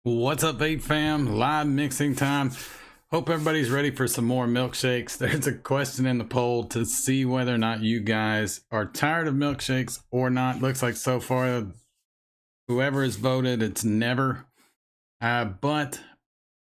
What's up, vape fam? Live mixing time. Hope everybody's ready for some more milkshakes. There's a question in the poll to see whether or not you guys are tired of milkshakes or not. Looks like so far whoever has voted, it's never. But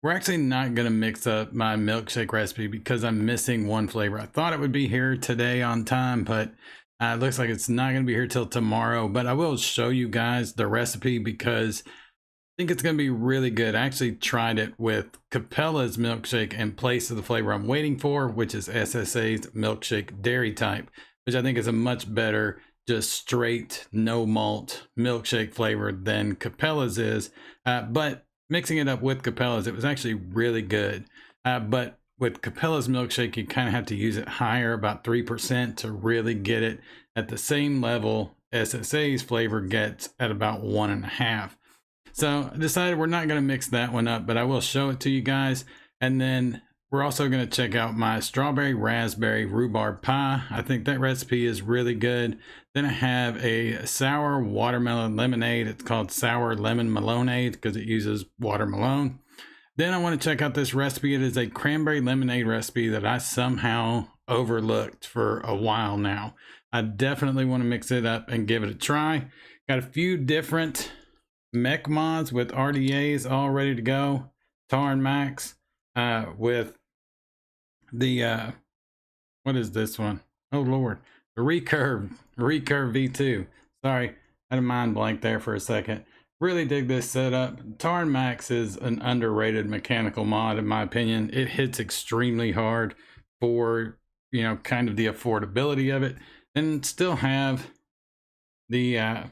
we're actually not going to mix up my milkshake recipe because I'm missing one flavor. I thought it would be here today on time, but it looks like it's not going to be here till tomorrow. But I will show you guys the recipe because I think it's going to be really good. I actually tried it with Capella's milkshake in place of the flavor I'm waiting for, which is SSA's milkshake dairy type, which I think is a much better, just straight, no malt milkshake flavor than Capella's is. But mixing it up with Capella's, it was actually really good. But with Capella's milkshake, you kind of have to use it higher, about 3%, to really get it at the same level SSA's flavor gets at about 1.5. So I decided we're not going to mix that one up, but I will show it to you guys. And then we're also going to check out my strawberry raspberry rhubarb pie. I think that recipe is really good. Then I have a sour watermelon lemonade. It's called sour lemon melonade because it uses watermelon. Then I want to check out this recipe. It is a cranberry lemonade recipe that I somehow overlooked for a while now. I definitely want to mix it up and give it a try. Got a few different mech mods with RDAs all ready to go. Tar and Max with the what is this one? Oh Lord, the Recurve V2. Sorry, I had a mind blank there for a second. Really dig this setup. Tarn Max is an underrated mechanical mod in my opinion. It hits extremely hard for, you know, kind of the affordability of it, and still have the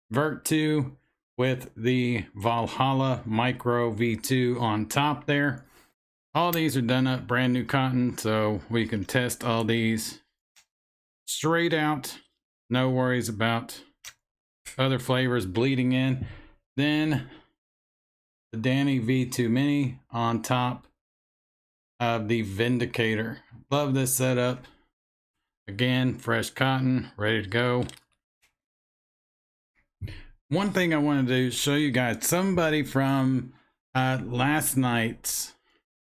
Vert 2 with the Valhalla Micro V2 on top there. All these are done up brand new cotton, so we can test all these straight out. No worries about other flavors bleeding in. Then the Danny V2 Mini on top of the Vindicator. Love this setup. Again, fresh cotton, ready to go. One thing I wanted to do is show you guys somebody from last night's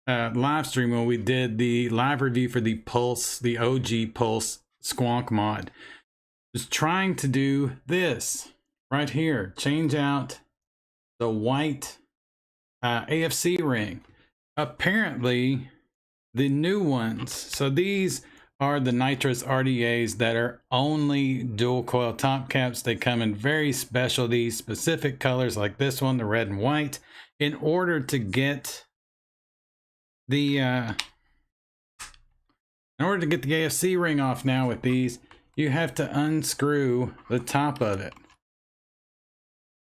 live stream when we did the live review for the Pulse, the OG Pulse Squonk mod. Was trying to do this right here, change out the white AFC ring. Apparently the new ones, so these are the nitrous RDAs that are only dual coil top caps. They come in very specialty specific colors like this one, the red and white. In order to get the AFC ring off now with these, you have to unscrew the top of it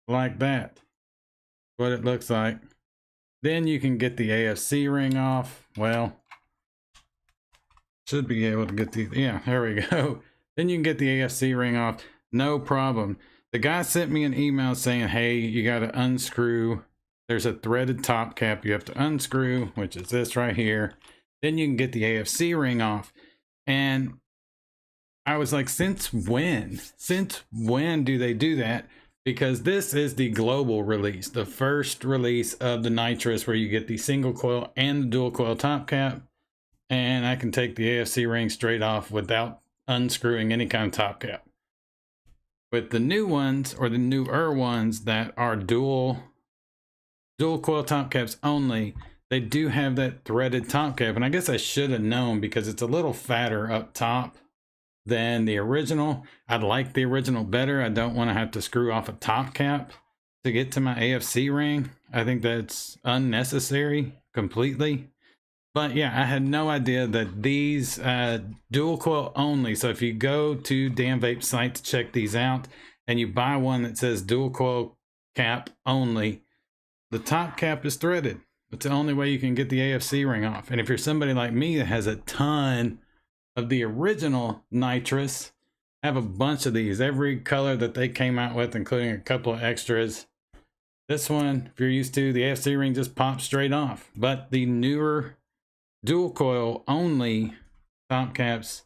like that. What it looks like. Then you can get the AFC ring off. Well, should be able to get the, yeah, there we go. Then you can get the AFC ring off, no problem. The guy sent me an email saying, hey, you got to unscrew. There's a threaded top cap you have to unscrew, which is this right here. Then you can get the AFC ring off. And I was like, since when? Since when do they do that? Because this is the global release, the first release of the nitrous where you get the single coil and the dual coil top cap. And I can take the AFC ring straight off without unscrewing any kind of top cap. With the new ones, or the newer ones that are dual coil top caps only, they do have that threaded top cap. And I guess I should have known because it's a little fatter up top than the original. I like the original better. I don't want to have to screw off a top cap to get to my AFC ring. I think that's unnecessary completely. But yeah, I had no idea that these dual coil only. So if you go to Dan Vape's site to check these out and you buy one that says dual coil cap only, the top cap is threaded. It's the only way you can get the AFC ring off. And if you're somebody like me that has a ton of the original nitrous, I have a bunch of these, every color that they came out with, including a couple of extras. This one, if you're used to, the AFC ring just pops straight off. But the newer dual coil only top caps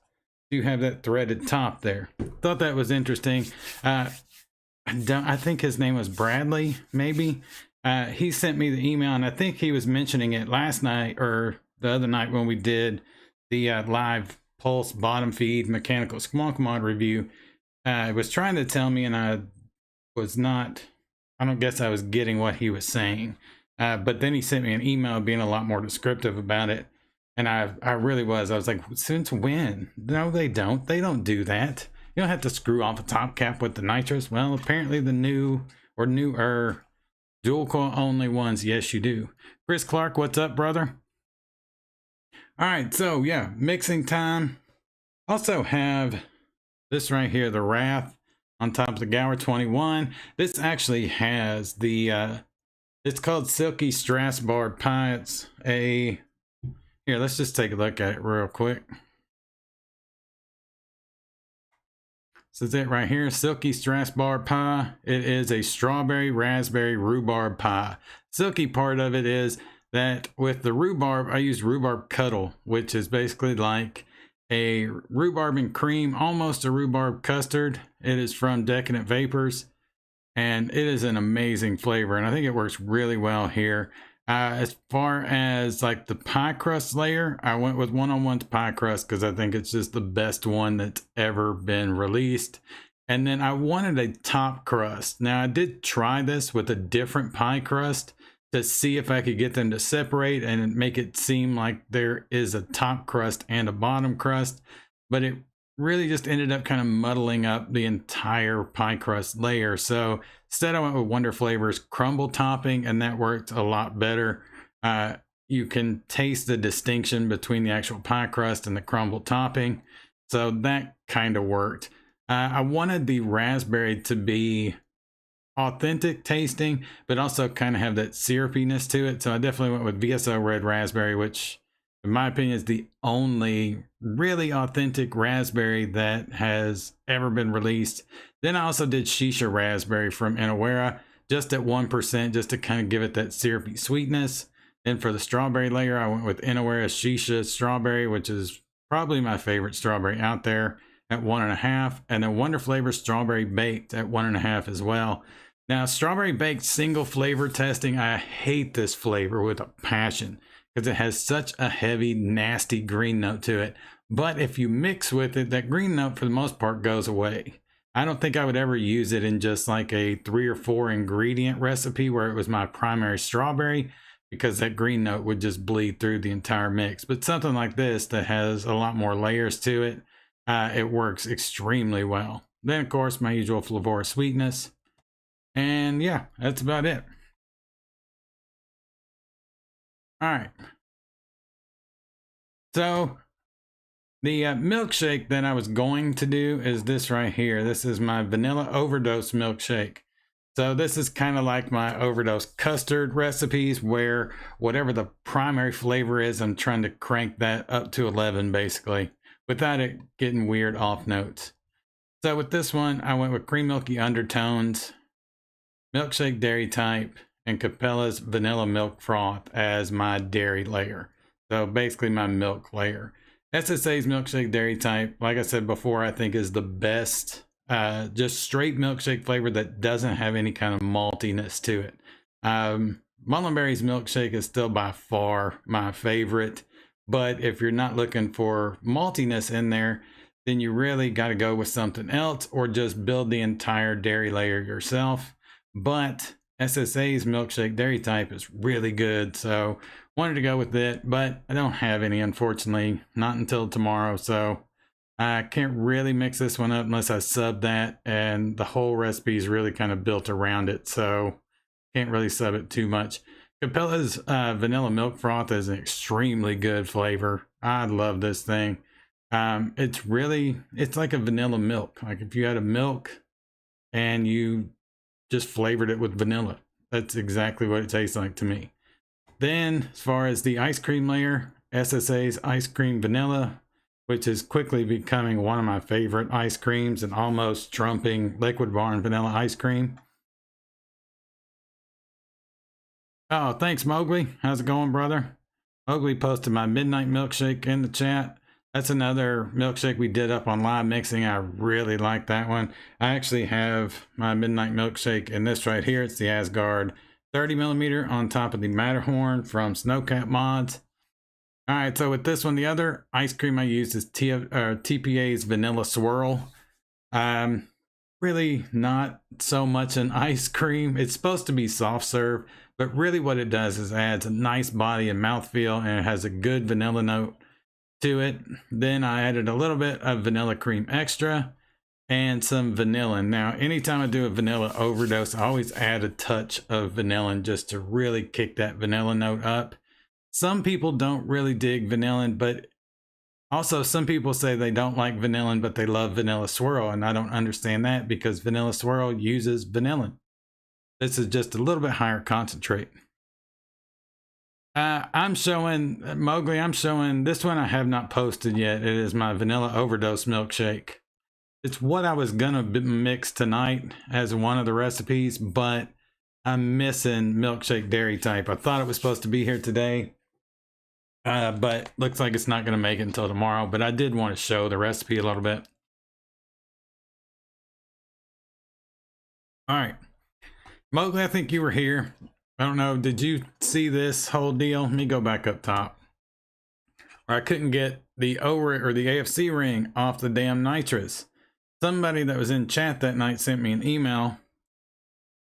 do have that threaded top there. Thought that was interesting. I think his name was Bradley, maybe. He sent me the email, and I think he was mentioning it last night or the other night when we did the live Pulse bottom feed mechanical squonk mod review. He was trying to tell me, and I don't guess I was getting what he was saying. But then he sent me an email being a lot more descriptive about it. And I really was. I was like, since when? No, they don't. They don't do that. You don't have to screw off a top cap with the nitrous. Well, apparently the new or newer dual coil only ones, yes, you do. Chris Clark, what's up, brother? All right, so yeah, mixing time. Also have this right here, the Wrath on top of the Gower 21. This actually has the, it's called Silky Strasbourg Pie. It's a, here, let's just take a look at it real quick. This is it right here, Silky Strasbourg Pie. It is a strawberry, raspberry, rhubarb pie. Silky part of it is that with the rhubarb, I used rhubarb cuddle, which is basically like a rhubarb and cream, almost a rhubarb custard. It is from Decadent Vapors, and it is an amazing flavor, and I think it works really well here. As far as like the pie crust layer, I went with 101's pie crust because I think it's just the best one that's ever been released. And then I wanted a top crust. Now I did try this with a different pie crust to see if I could get them to separate and make it seem like there is a top crust and a bottom crust, but it really just ended up kind of muddling up the entire pie crust layer. So Instead, I went with Wonder Flavors crumble topping, and that worked a lot better. You can taste the distinction between the actual pie crust and the crumble topping. So that kind of worked. I wanted the raspberry to be authentic tasting, but also kind of have that syrupiness to it. So I definitely went with VSO Red Raspberry, which in my opinion is the only really authentic raspberry that has ever been released. Then I also did Shisha Raspberry from Inawera, just at 1%, just to kind of give it that syrupy sweetness. Then for the strawberry layer, I went with Inawera Shisha Strawberry, which is probably my favorite strawberry out there, at 1.5, and then Wonder Flavor Strawberry Baked at 1.5 as well. Now, Strawberry Baked single flavor testing, I hate this flavor with a passion because it has such a heavy, nasty green note to it. But if you mix with it, that green note for the most part goes away. I don't think I would ever use it in just like a 3 or 4 ingredient recipe where it was my primary strawberry, because that green note would just bleed through the entire mix. But something like this that has a lot more layers to it, it works extremely well. Then, of course, my usual flavor sweetness. And yeah, that's about it. All right. So the milkshake that I was going to do is this right here. This is my vanilla overdose milkshake. So this is kind of like my overdose custard recipes, where whatever the primary flavor is, I'm trying to crank that up to 11 basically, without it getting weird off notes. So with this one, I went with cream milky undertones, milkshake dairy type, and Capella's vanilla milk froth as my dairy layer. So basically my milk layer. SSA's milkshake dairy type, like I said before, I think is the best just straight milkshake flavor that doesn't have any kind of maltiness to it. Mullenberry's milkshake is still by far my favorite, but if you're not looking for maltiness in there, then you really got to go with something else, or just build the entire dairy layer yourself. But SSA's milkshake dairy type is really good, so wanted to go with it, but I don't have any, unfortunately, not until tomorrow. So I can't really mix this one up unless I sub that, and the whole recipe is really kind of built around it, so can't really sub it too much. Capella's vanilla milk froth is an extremely good flavor. I love this thing. It's like a vanilla milk. Like if you had a milk and you just flavored it with vanilla, that's exactly what it tastes like to me. Then as far as the ice cream layer, SSA's ice cream vanilla, which is quickly becoming one of my favorite ice creams and almost trumping Liquid Barn vanilla ice cream. Oh, thanks, Mowgli. How's it going, brother? Mowgli posted my midnight milkshake in the chat. That's another milkshake we did up on live mixing. I really like that one. I actually have my midnight milkshake in this right here. It's the Asgard 30mm on top of the Matterhorn from Snowcat Mods. All right, so with this one, the other ice cream I used is TPA's Vanilla Swirl. Really not so much an ice cream. It's supposed to be soft serve, but really what it does is adds a nice body and mouthfeel, and it has a good vanilla note to it. Then I added a little bit of vanilla cream extra and some vanillin. Now, anytime I do a vanilla overdose, I always add a touch of vanillin just to really kick that vanilla note up. Some people don't really dig vanillin, but also some people say they don't like vanillin, but they love vanilla swirl, and I don't understand that because vanilla swirl uses vanillin. This is just a little bit higher concentrate. I'm showing, Mowgli, I'm showing this one I have not posted yet. It is my vanilla overdose milkshake. It's what I was gonna mix tonight as one of the recipes, but I'm missing milkshake dairy type. I thought it was supposed to be here today, but looks like it's not gonna make it until tomorrow. But I did want to show the recipe a little bit. All right, Mowgli, I think you were here. I don't know, did you see this whole deal? Let me go back up top. I couldn't get the the AFC ring off the damn nitrous. Somebody that was in chat that night sent me an email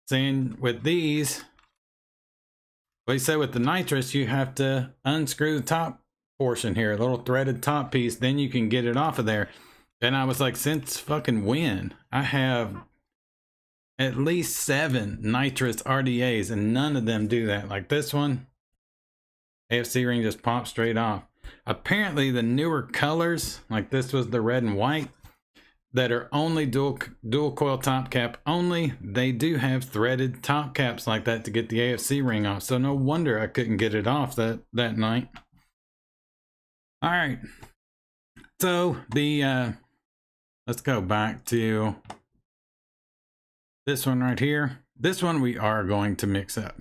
saying with these, well, he said with the nitrous, you have to unscrew the top portion here, a little threaded top piece, then you can get it off of there. And I was like, since fucking when? I have at least 7 nitrous RDAs, and none of them do that. Like this one, AFC ring just pops straight off. Apparently the newer colors, like this was the red and white, that are only dual coil top cap only, they do have threaded top caps like that to get the AFC ring off. So no wonder I couldn't get it off that night. All right, so the let's go back to this one right here. This one we are going to mix up.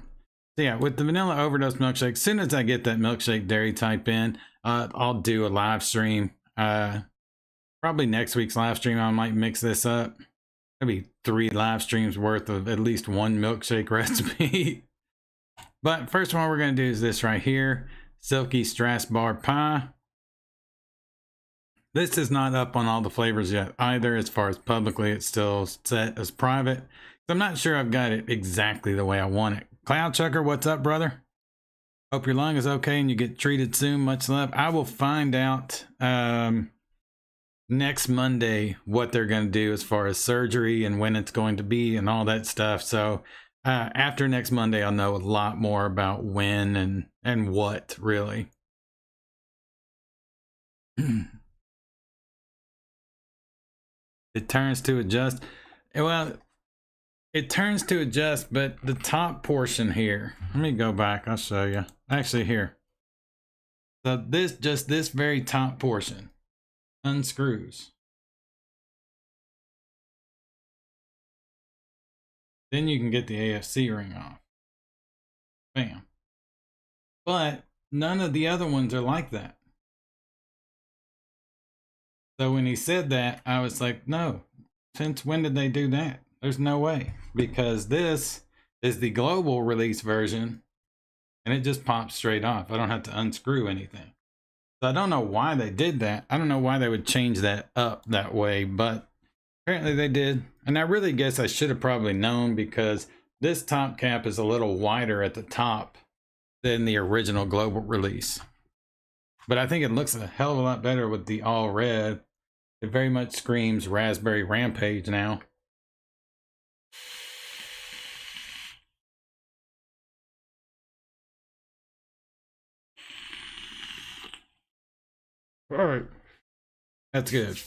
So yeah, with the vanilla overdose milkshake, as soon as I get that milkshake dairy type in, I'll do a live stream. Probably next week's live stream, I might mix this up. Maybe 3 live streams worth of at least one milkshake recipe. But first one we're going to do is this right here, Silky Strasbourg Pie. This is not up on all the flavors yet either. As far as publicly, it's still set as private. So I'm not sure I've got it exactly the way I want it. Cloud Chucker, what's up, brother? Hope your lung is okay and you get treated soon. Much love. I will find out next Monday what they're going to do as far as surgery and when it's going to be and all that stuff. So after next Monday, I'll know a lot more about when and what, really. It turns to adjust. Well, it turns to adjust, but the top portion here, let me go back, I'll show you. Actually, here. So this very top portion unscrews. Then you can get the AFC ring off. Bam. But none of the other ones are like that. So when he said that, I was like, no, since when did they do that? There's no way, because this is the global release version and it just pops straight off. I don't have to unscrew anything. So I don't know why they did that. I don't know why they would change that up that way, but apparently they did. And I really guess I should have probably known, because this top cap is a little wider at the top than the original global release. But I think it looks a hell of a lot better with the all red. It very much screams Raspberry Rampage now. All right. That's good.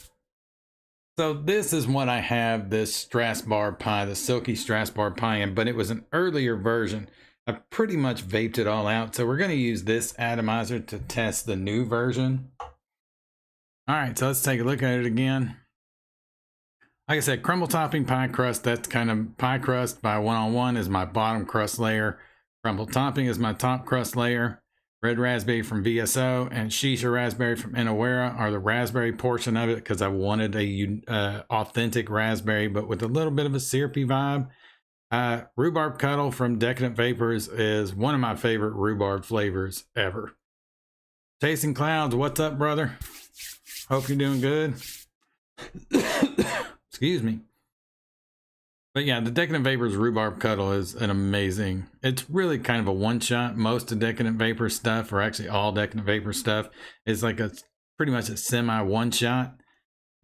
So this is what I have this Strasbourg Pie, the Silky Strasbourg Pie in, but it was an earlier version. I pretty much vaped it all out. So we're going to use this atomizer to test the new version. All right, so let's take a look at it again. Like I said, crumble topping pie crust, that's kind of pie crust by 101 is my bottom crust layer. Crumble topping is my top crust layer. Red raspberry from VSO and Shisha raspberry from Inawera are the raspberry portion of it, because I wanted a authentic raspberry, but with a little bit of a syrupy vibe. Rhubarb Cuddle from Decadent Vapors is one of my favorite rhubarb flavors ever. Chasing Clouds, what's up, brother? Hope you're doing good. Excuse me. But yeah, the Decadent Vapors Rhubarb Cuddle is an amazing, it's really kind of a one-shot. Most of Decadent Vapor stuff, or actually all Decadent Vapor stuff, is like a pretty much a semi one-shot.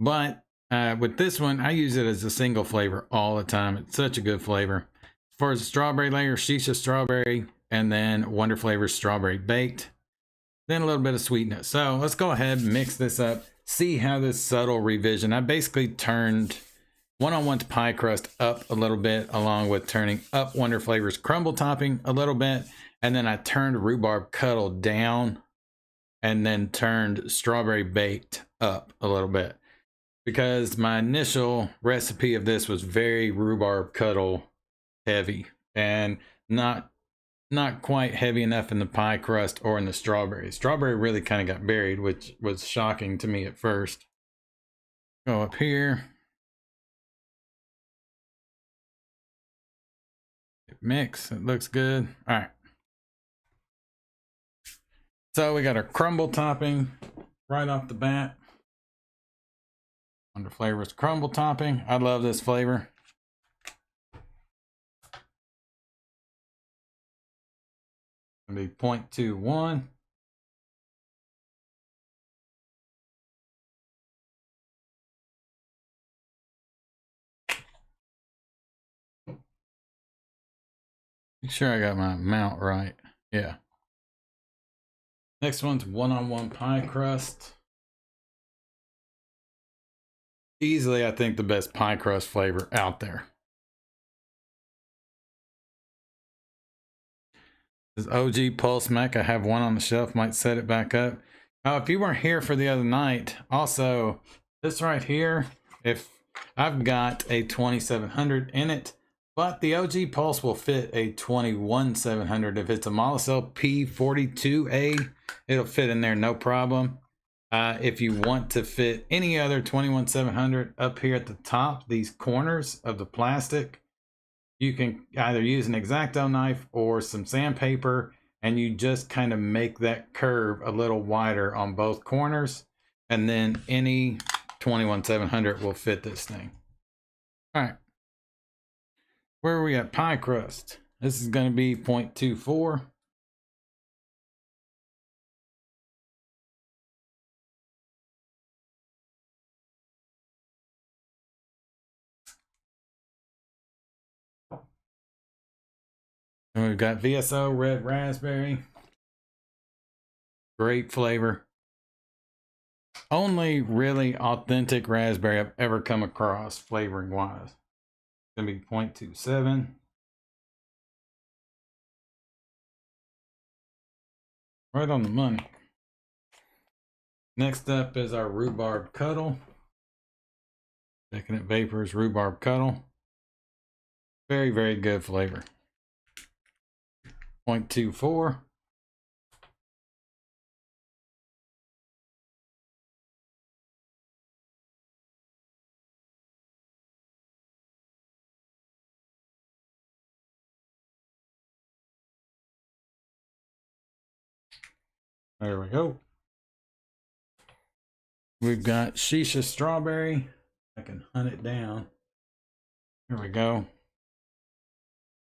But with this one, I use it as a single flavor all the time. It's such a good flavor. As far as the strawberry layer, Shisha strawberry, and then Wonder Flavors strawberry baked. Then a little bit of sweetness. So let's go ahead and mix this up. See how this subtle revision. I basically turned 101's pie crust up a little bit, along with turning up Wonder Flavors crumble topping a little bit. And then I turned Rhubarb Cuddle down, and then turned strawberry baked up a little bit, because my initial recipe of this was very Rhubarb Cuddle heavy, and not quite heavy enough in the pie crust or in the strawberry. Strawberry really kind of got buried, which was shocking to me at first. Go up here. Mix, it looks good. All right. So we got our crumble topping right off the bat. Wonder Flavors crumble topping. I love this flavor. Gonna be 0.21. Make sure I got my amount right. Yeah. Next one's one-on-one pie crust. Easily, I think, the best pie crust flavor out there. This OG Pulse Mech, I have one on the shelf, might set it back up. If you weren't here for the other night, also, this right here, if I've got a 2700 in it, but the OG Pulse will fit a 21700. If it's a Molicel P42A, it'll fit in there no problem. If you want to fit any other 21700 up here at the top, these corners of the plastic, you can either use an X-Acto knife or some sandpaper, and you just kind of make that curve a little wider on both corners, and then any 21700 will fit this thing. All right, where are we at? Pie crust. This is going to be 0.24. And we've got VSO red raspberry. Great flavor. Only really authentic raspberry I've ever come across flavoring wise. It's going to be 0.27. Right on the money. Next up is our Rhubarb Cuddle. Checking it Vapors Rhubarb Cuddle. Very, very good flavor. 0.24. There we go. We've got Shisha Strawberry. I can hunt it down. Here we go.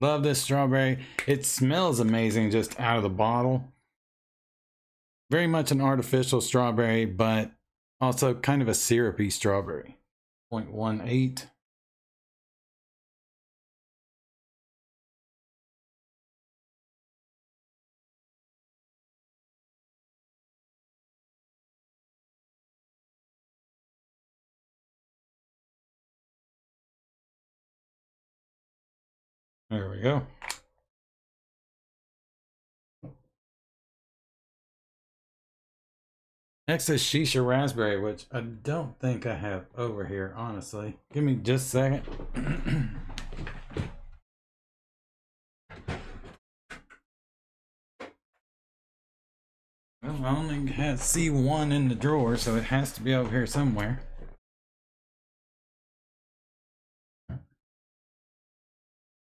Love this strawberry. It smells amazing just out of the bottle. Very much an artificial strawberry, but also kind of a syrupy strawberry. 0.18. There we go. Next is Shisha Raspberry, which I don't think I have over here, honestly. Give me just a second. Well, I only see one in the drawer, so it has to be over here somewhere.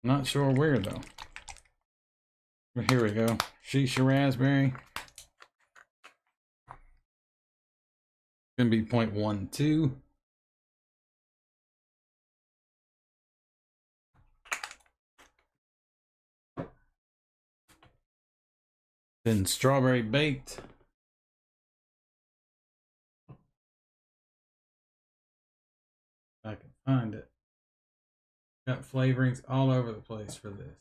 Not sure where though. But here we go. Shisha Raspberry. Gonna be 0.12. Then Strawberry Baked. I can find it. Got flavorings all over the place for this.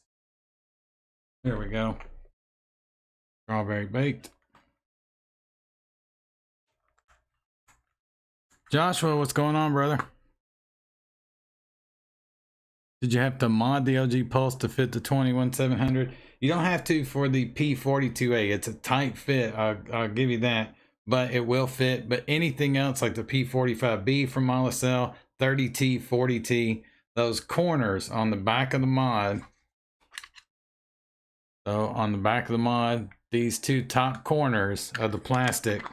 There we go. Strawberry Baked. Joshua, what's going on, brother? Did you have to mod the OG Pulse to fit the 21700? You don't have to for the P42A. It's a tight fit. I'll give you that. But it will fit. But anything else like the P45B from Molicel, 30T, 40T, those corners on the back of the mod. So on the back of the mod, these two top corners of the plastic,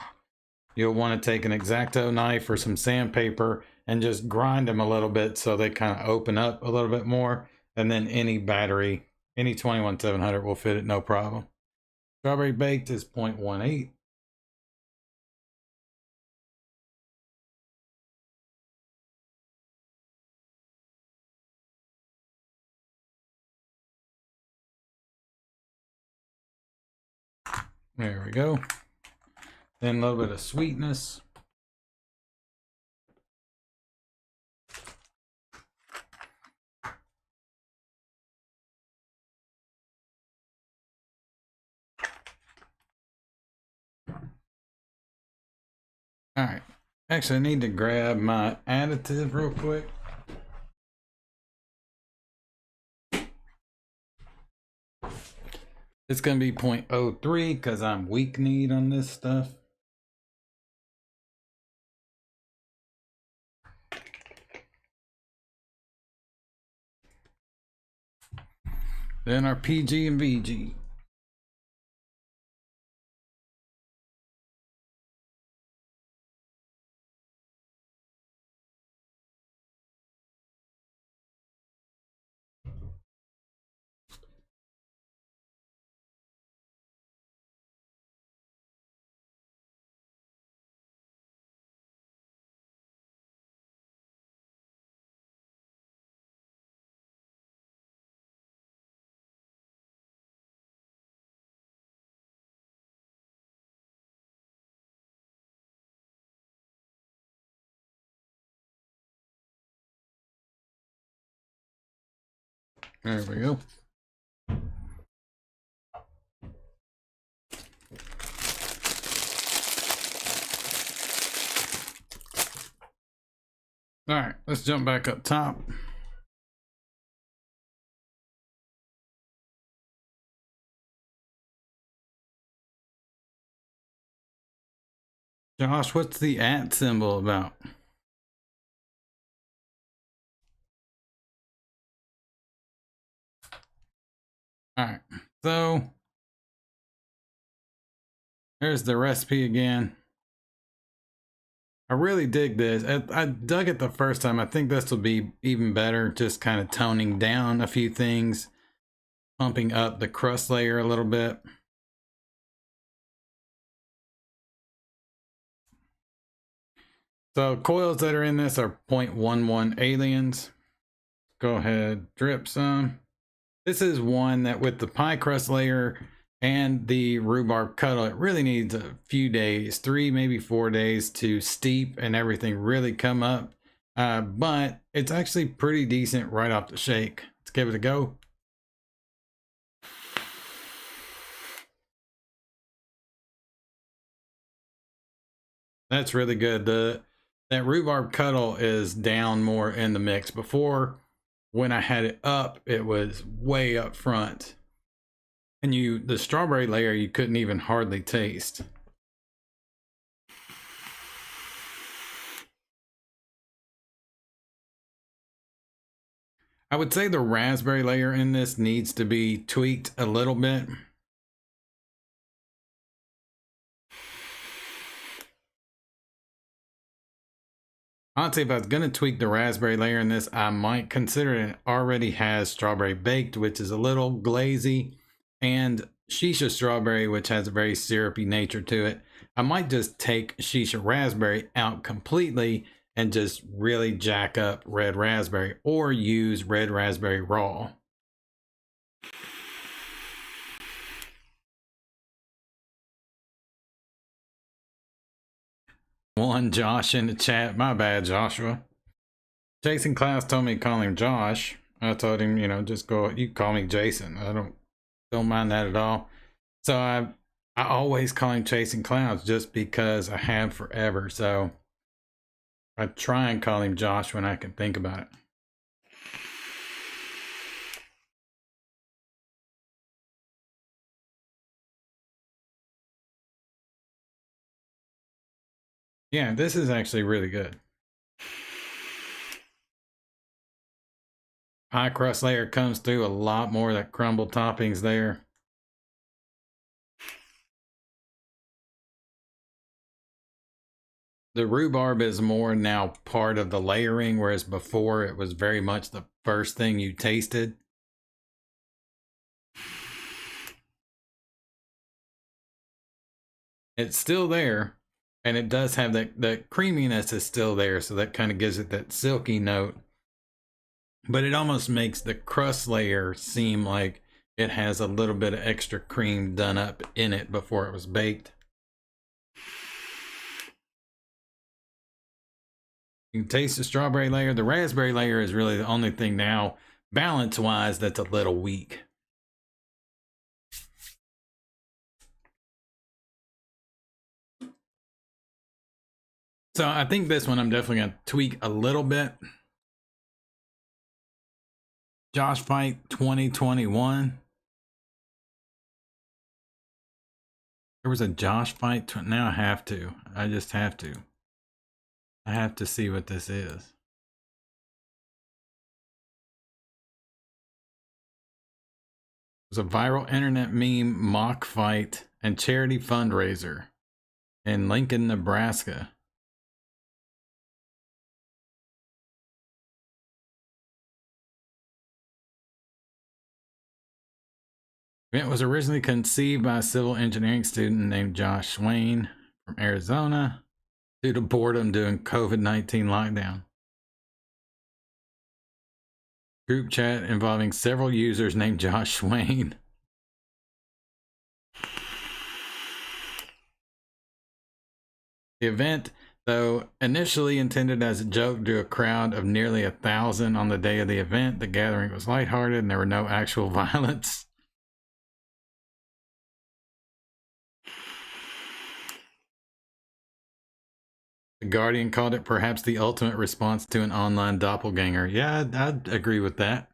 you'll want to take an X-Acto knife or some sandpaper and just grind them a little bit so they kind of open up a little bit more. And then any battery, any 21700 will fit it, no problem. Strawberry Baked is 0.18. There we go. Then a little bit of sweetness. All right. Actually, I need to grab my additive real quick. It's going to be 0.03 because I'm weak-kneed on this stuff. Then our PG and VG. There we go. All right, let's jump back up top. Josh, what's the @ symbol about? All right, so there's the recipe again. I really dig this. I dug it the first time. I think this will be even better, just kind of toning down a few things, pumping up the crust layer a little bit. So coils that are in this are 0.11 aliens. Go ahead, drip some. This is one that with the pie crust layer and the rhubarb cuddle, it really needs a few days, 3, maybe 4 days to steep and everything really come up. But it's actually pretty decent right off the shake. Let's give it a go. That's really good. That rhubarb cuddle is down more in the mix. Before, when I had it up, it was way up front. And the strawberry layer, you couldn't even hardly taste. I would say the raspberry layer in this needs to be tweaked a little bit. Honestly, if I was going to tweak the raspberry layer in this, I might consider it already has strawberry baked, which is a little glazy, and shisha strawberry, which has a very syrupy nature to it. I might just take shisha raspberry out completely and just really jack up red raspberry, or use red raspberry raw. One Josh in the chat. My bad, Joshua. Jason Klaus told me to call him Josh. I told him, you know, just go, you call me Jason. I don't mind that at all. So I always call him Chasing Clouds just because I have forever. So I try and call him Josh when I can think about it. Yeah, this is actually really good. Pie crust layer comes through a lot more of that crumble toppings there. The rhubarb is more now part of the layering, whereas before it was very much the first thing you tasted. It's still there, and it does have that creaminess is still there, so that kind of gives it that silky note. But it almost makes the crust layer seem like it has a little bit of extra cream done up in it before it was baked. You can taste the strawberry layer. The raspberry layer is really the only thing now, balance-wise, that's a little weak. So I think this one I'm definitely going to tweak a little bit. Josh Fight 2021. There was a Josh Fight. Now I have to. I just have to. I have to see what this is. It was a viral internet meme mock fight and charity fundraiser in Lincoln, Nebraska. The event was originally conceived by a civil engineering student named Josh Swain from Arizona due to boredom during COVID-19 lockdown. Group chat involving several users named Josh Swain. The event, though initially intended as a joke to a crowd of nearly 1,000 on the day of the event, the gathering was lighthearted and there were no actual violence. The Guardian called it perhaps the ultimate response to an online doppelganger. Yeah, I'd agree with that.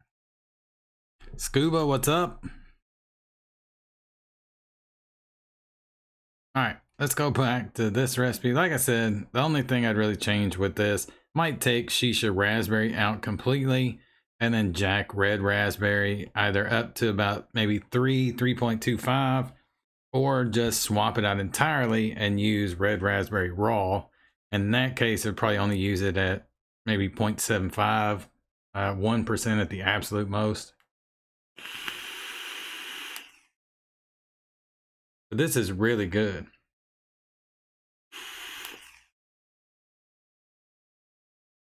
Scuba, what's up? All right, let's go back to this recipe. Like I said, the only thing I'd really change with this might take Shisha Raspberry out completely and then Jack Red Raspberry either up to about maybe 3.25, or just swap it out entirely and use Red Raspberry Raw. In that case, I'd probably only use it at maybe 0.75, 1% at the absolute most. But this is really good.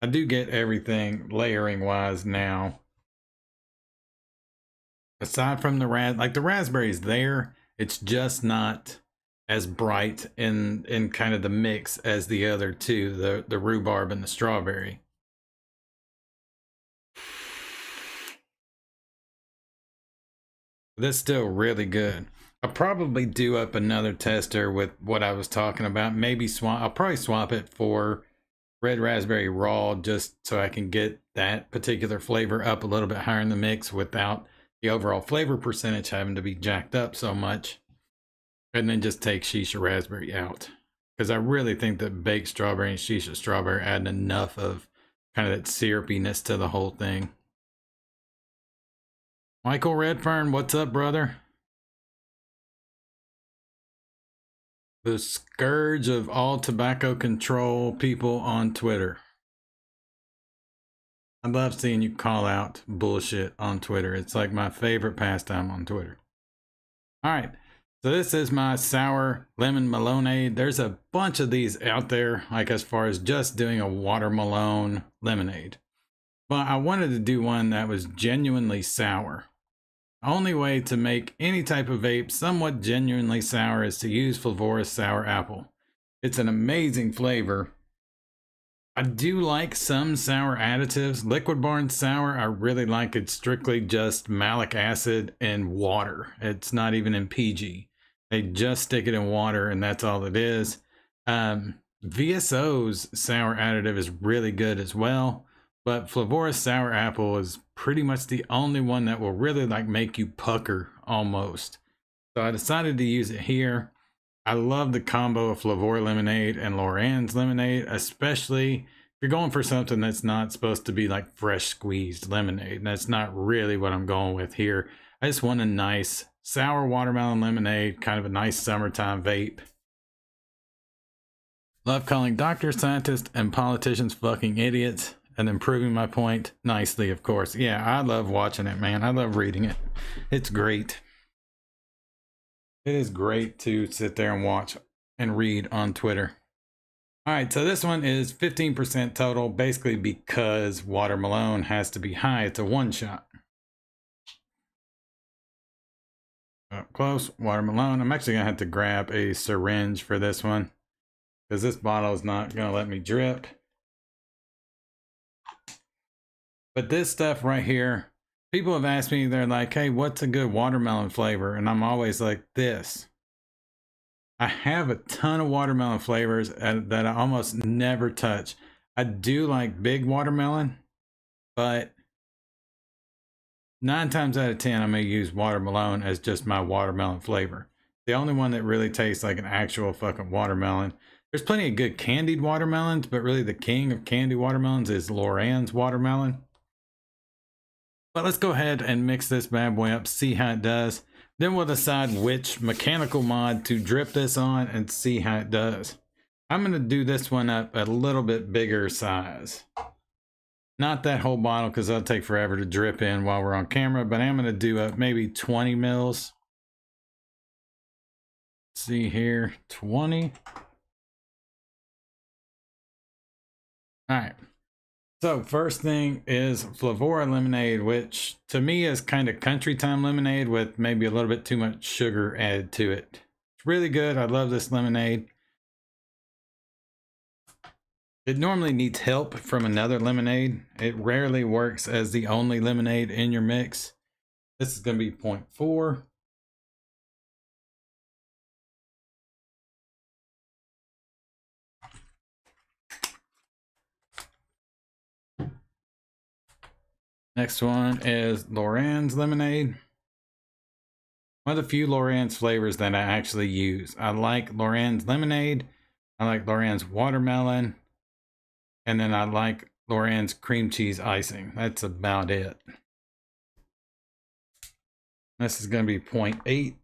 I do get everything layering wise now. Aside from the the raspberry's there, it's just not as bright in kind of the mix as the other two, the rhubarb and the strawberry. That's still really good. I'll probably do up another tester with what I was talking about. Maybe I'll probably swap it for Red Raspberry Raw just so I can get that particular flavor up a little bit higher in the mix without the overall flavor percentage having to be jacked up so much. And then just take Shisha Raspberry out, because I really think that baked strawberry and Shisha Strawberry add enough of kind of that syrupiness to the whole thing. Michael Redfern, what's up, brother? The scourge of all tobacco control people on Twitter. I love seeing you call out bullshit on Twitter. It's like my favorite pastime on Twitter. All right. So this is my sour lemon melonade. There's a bunch of these out there, like as far as just doing a watermelon lemonade. But I wanted to do one that was genuinely sour. The only way to make any type of vape somewhat genuinely sour is to use Flavorous Sour Apple. It's an amazing flavor. I do like some sour additives. Liquid Barn Sour, I really like it strictly just malic acid and water. It's not even in PG. They just stick it in water and that's all it is. VSO's sour additive is really good as well, but Flavorous Sour Apple is pretty much the only one that will really like make you pucker almost. So I decided to use it here. I love the combo of Flavor Lemonade and Loran's Lemonade, especially if you're going for something that's not supposed to be like fresh squeezed lemonade. That's not really what I'm going with here. I just want a nice sour watermelon lemonade, kind of a nice summertime vape. Love calling doctors, scientists, and politicians fucking idiots and then proving my point nicely, of course. Yeah, I love watching it, man. I love reading it. It's great. It is great to sit there and watch and read on Twitter. All right, so this one is 15% total, basically because watermelon has to be high. It's a one shot. Up close, watermelon. I'm actually gonna have to grab a syringe for this one because this bottle is not gonna let me drip. But this stuff right here, people have asked me, they're like, hey, what's a good watermelon flavor? And I'm always like, this. I have a ton of watermelon flavors that I almost never touch. I do like big watermelon, but 9 times out of 10, I may use watermelon as just my watermelon flavor. The only one that really tastes like an actual fucking watermelon. There's plenty of good candied watermelons, but really the king of candy watermelons is Loren's watermelon. But let's go ahead and mix this bad boy up, see how it does. Then we'll decide which mechanical mod to drip this on and see how it does. I'm going to do this one up a little bit bigger size. Not that whole bottle because that'll take forever to drip in while we're on camera, but I'm going to do up maybe 20 mils. See here, 20. All right. So first thing is Flavora lemonade, which to me is kind of country time lemonade with maybe a little bit too much sugar added to it. It's really good. I love this lemonade. It normally needs help from another lemonade. It rarely works as the only lemonade in your mix. This is going to be 0.4. Next one is Loren's lemonade. One of the few Loren's flavors that I actually use. I like Loren's lemonade. I like Loren's watermelon. And then I like Loren's cream cheese icing. That's about it. This is going to be 0.8.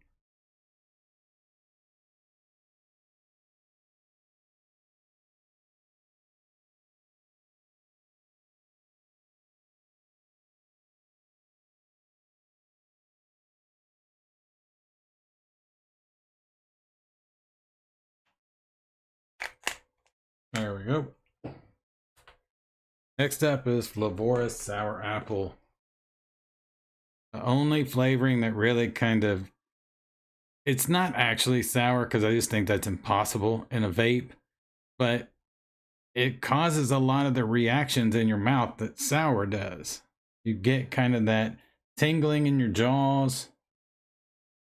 There we go. Next up is Flavora Sour Apple. The only flavoring that really kind of, it's not actually sour because I just think that's impossible in a vape, but it causes a lot of the reactions in your mouth that sour does. You get kind of that tingling in your jaws.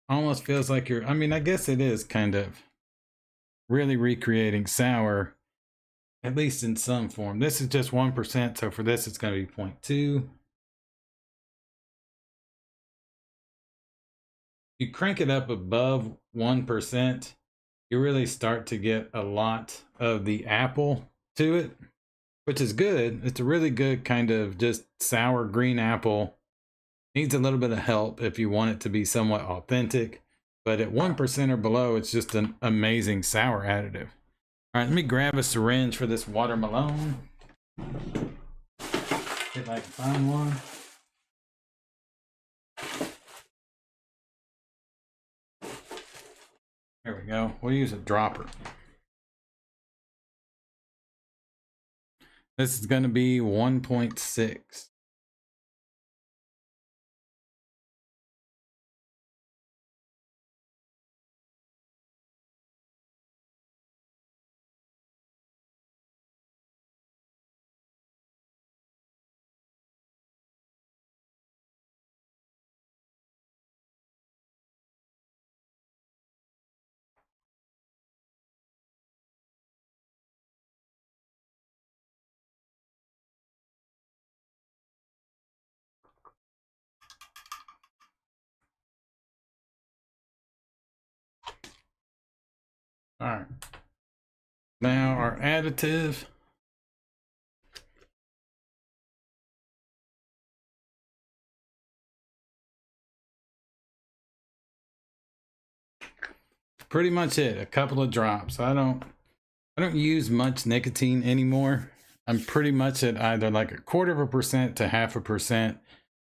Almost feels like you're, I mean, I guess it is kind of really recreating sour, at least in some form. This is just 1%, so for this it's going to be 0.2. You crank it up above 1%, you really start to get a lot of the apple to it, which is good. It's a really good kind of just sour green apple. Needs a little bit of help if you want it to be somewhat authentic, but at 1% or below, it's just an amazing sour additive. All right, let me grab a syringe for this watermelon. If I can find one. There we go. We'll use a dropper. This is going to be 1.6. All right. Now our additive. Pretty much it. A couple of drops. I don't use much nicotine anymore. I'm pretty much at either like 1/4% to 0.5%,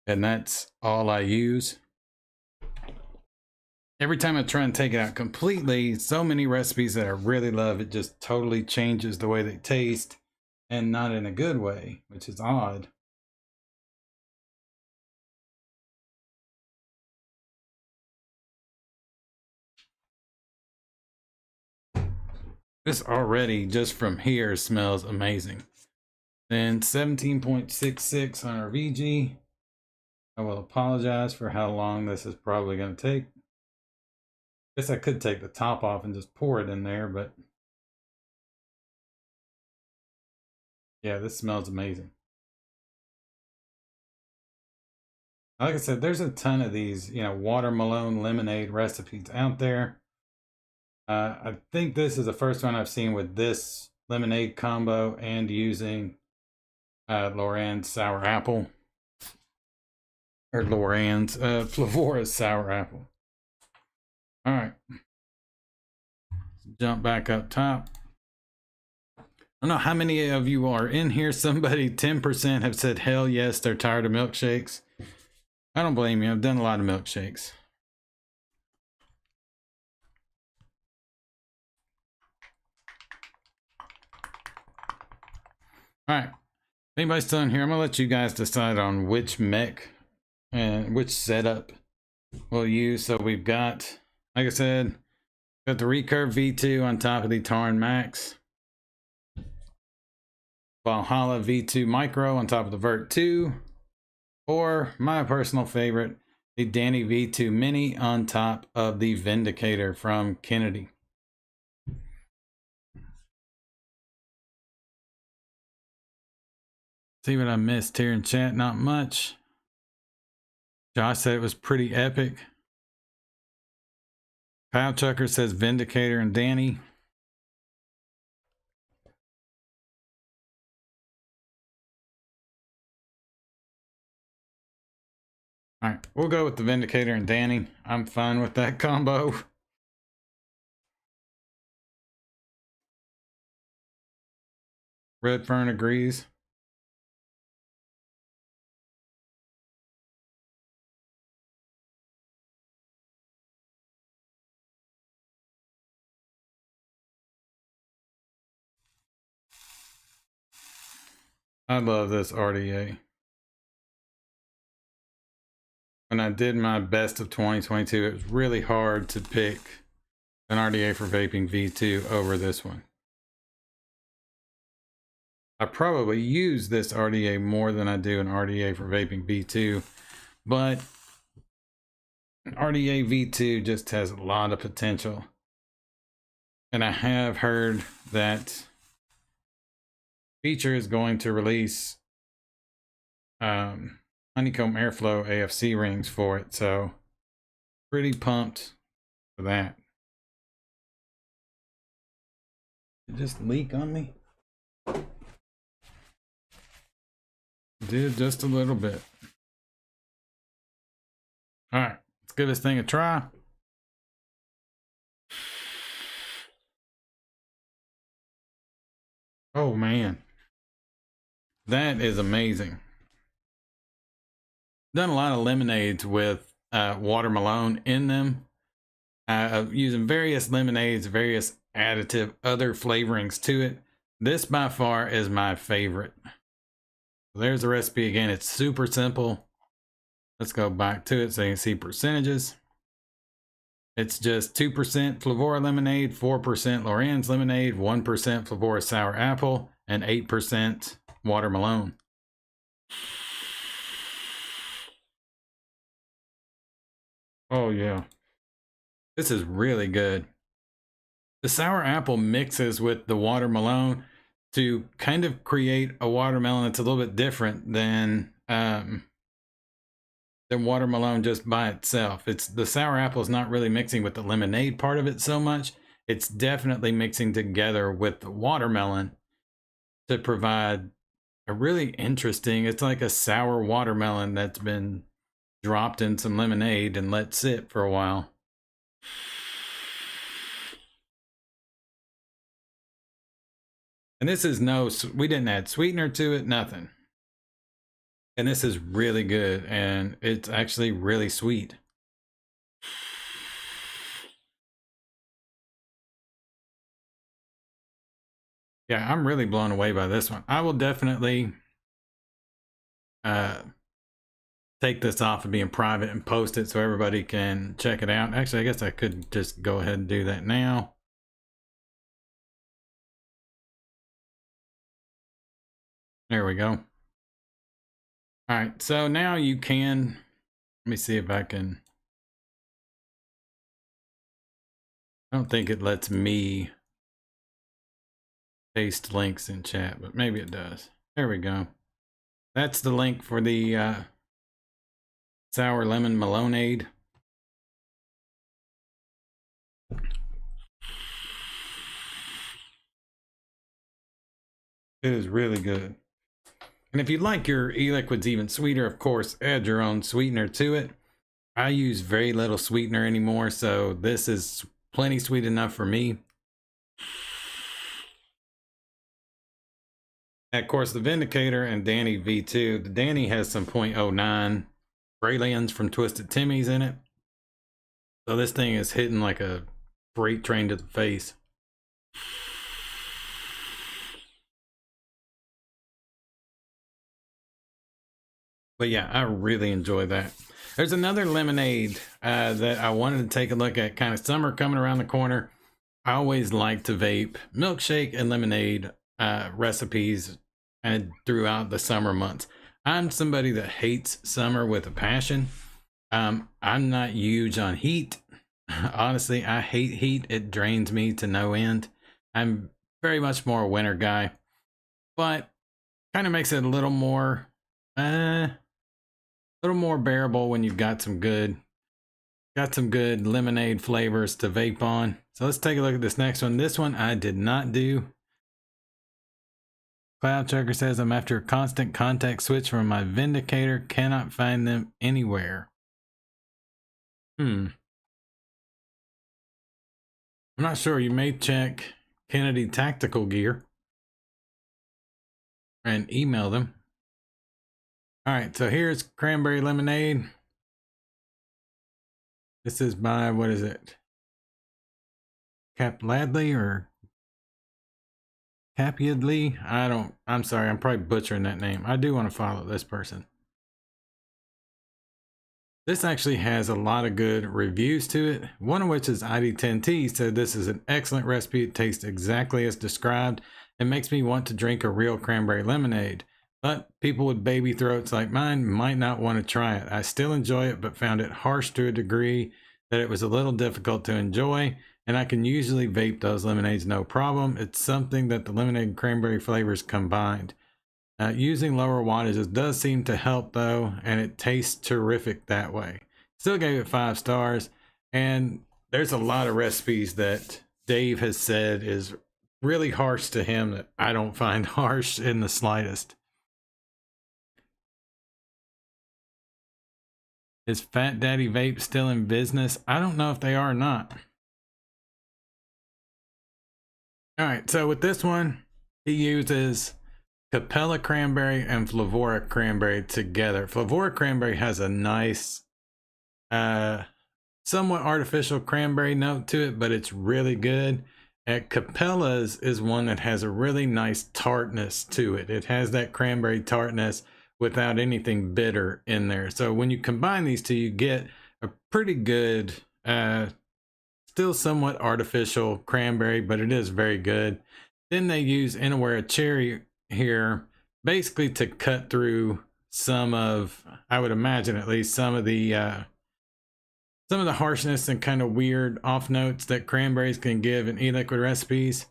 and that's all I use. Every time I try and take it out completely, so many recipes that I really love, it just totally changes the way they taste, and not in a good way, which is odd. This already, just from here, smells amazing. Then 17.66 on our VG. I will apologize for how long this is probably going to take. Guess I could take the top off and just pour it in there, but yeah, this smells amazing. Like I said, there's a ton of these, you know, watermelon lemonade recipes out there. I think this is the first one I've seen with this lemonade combo and using Loran's sour apple. Or Loran's Flavora's sour apple. All right. Jump back up top. I don't know how many of you are in here. Somebody, 10% have said, hell yes, they're tired of milkshakes. I don't blame you. I've done a lot of milkshakes. All right. Anybody's still in here? I'm going to let you guys decide on which mech and which setup we'll use. So we've got, like I said, got the Recurve V2 on top of the Tarn Max. Valhalla V2 Micro on top of the Vert 2. Or my personal favorite, the Danny V2 Mini on top of the Vindicator from Kennedy. See what I missed here in chat? Not much. Josh said it was pretty epic. Kyle Chucker says Vindicator and Danny. All right, we'll go with the Vindicator and Danny. I'm fine with that combo. Redfern agrees. I love this RDA. When I did my best of 2022, it was really hard to pick an RDA for vaping V2 over this one. I probably use this RDA more than I do an RDA for vaping V2, but an RDA V2 just has a lot of potential. And I have heard that Feature is going to release honeycomb airflow AFC rings for it, so pretty pumped for that. Did it just leak on me? Did just a little bit. All right, let's give this thing a try. Oh man, that is amazing. Done a lot of lemonades with watermelon in them, using various lemonades, various additive other flavorings to it. This by far is my favorite. There's the recipe again. It's super simple. Let's go back to it so you can see percentages. It's just 2% Flavora lemonade, 4% Loran's lemonade, 1% Flavora sour apple, and 8% watermelon. Oh yeah, this is really good. The sour apple mixes with the watermelon to kind of create a watermelon that's a little bit different than watermelon just by itself. It's the sour apple is not really mixing with the lemonade part of it so much. It's definitely mixing together with the watermelon to provide a really interesting, it's like a sour watermelon that's been dropped in some lemonade and let sit for a while. And this is we didn't add sweetener to it, nothing. And this is really good, and it's actually really sweet. Yeah, I'm really blown away by this one. I will definitely take this off of being private and post it so everybody can check it out. Actually, I guess I could just go ahead and do that now. There we go. All right, so now you can, let me see if I can I don't think it lets me paste links in chat, but maybe it does. There we go. That's the link for the sour lemon melonade. It is really good. And if you like your e-liquids even sweeter, of course, add your own sweetener to it. I use very little sweetener anymore, so this is plenty sweet enough for me. And of course, the Vindicator and Danny V2. The Danny has some 0.09 Braylons from Twisted Timmy's in it. So this thing is hitting like a freight train to the face. But yeah, I really enjoy that. There's another lemonade that I wanted to take a look at. Kind of summer coming around the corner. I always like to vape milkshake and lemonade recipes and throughout the summer months. I'm somebody that hates summer with a passion. I'm not huge on heat. Honestly, I hate heat. It drains me to no end. I'm very much more a winter guy, but kind of makes it a little more bearable when you've got some good lemonade flavors to vape on. So let's take a look at this next one. This one I did not do. Cloud Checker says, I'm after a constant contact switch from my Vindicator. Cannot find them anywhere. I'm not sure. You may check Kennedy Tactical Gear and email them. All right, so here's cranberry lemonade. This is by, what is it? Cap Ladley or Capiadly? I'm sorry, I'm probably butchering that name. I do want to follow this person. This actually has a lot of good reviews to it, one of which is ID10T said this is an excellent recipe. It tastes exactly as described and makes me want to drink a real cranberry lemonade. But people with baby throats like mine might not want to try it. I still enjoy it, but found it harsh to a degree that it was a little difficult to enjoy, and I can usually vape those lemonades no problem. It's something that the lemonade and cranberry flavors combined. Using lower wattages does seem to help though, and it tastes terrific that way. Still gave it 5 stars, and there's a lot of recipes that Dave has said is really harsh to him that I don't find harsh in the slightest. Is Fat Daddy Vape still in business? I don't know if they are or not. All right, so with this one, he uses Capella Cranberry and Flavora Cranberry together. Flavora Cranberry has a nice, somewhat artificial cranberry note to it, but it's really good. At Capella's is one that has a really nice tartness to it. It has that cranberry tartness without anything bitter in there. So when you combine these two, you get a pretty good, still somewhat artificial cranberry, but it is very good. Then they use Inawera Cherry here, basically to cut through some of, I would imagine at least, some of the harshness and kind of weird off notes that cranberries can give in e-liquid recipes.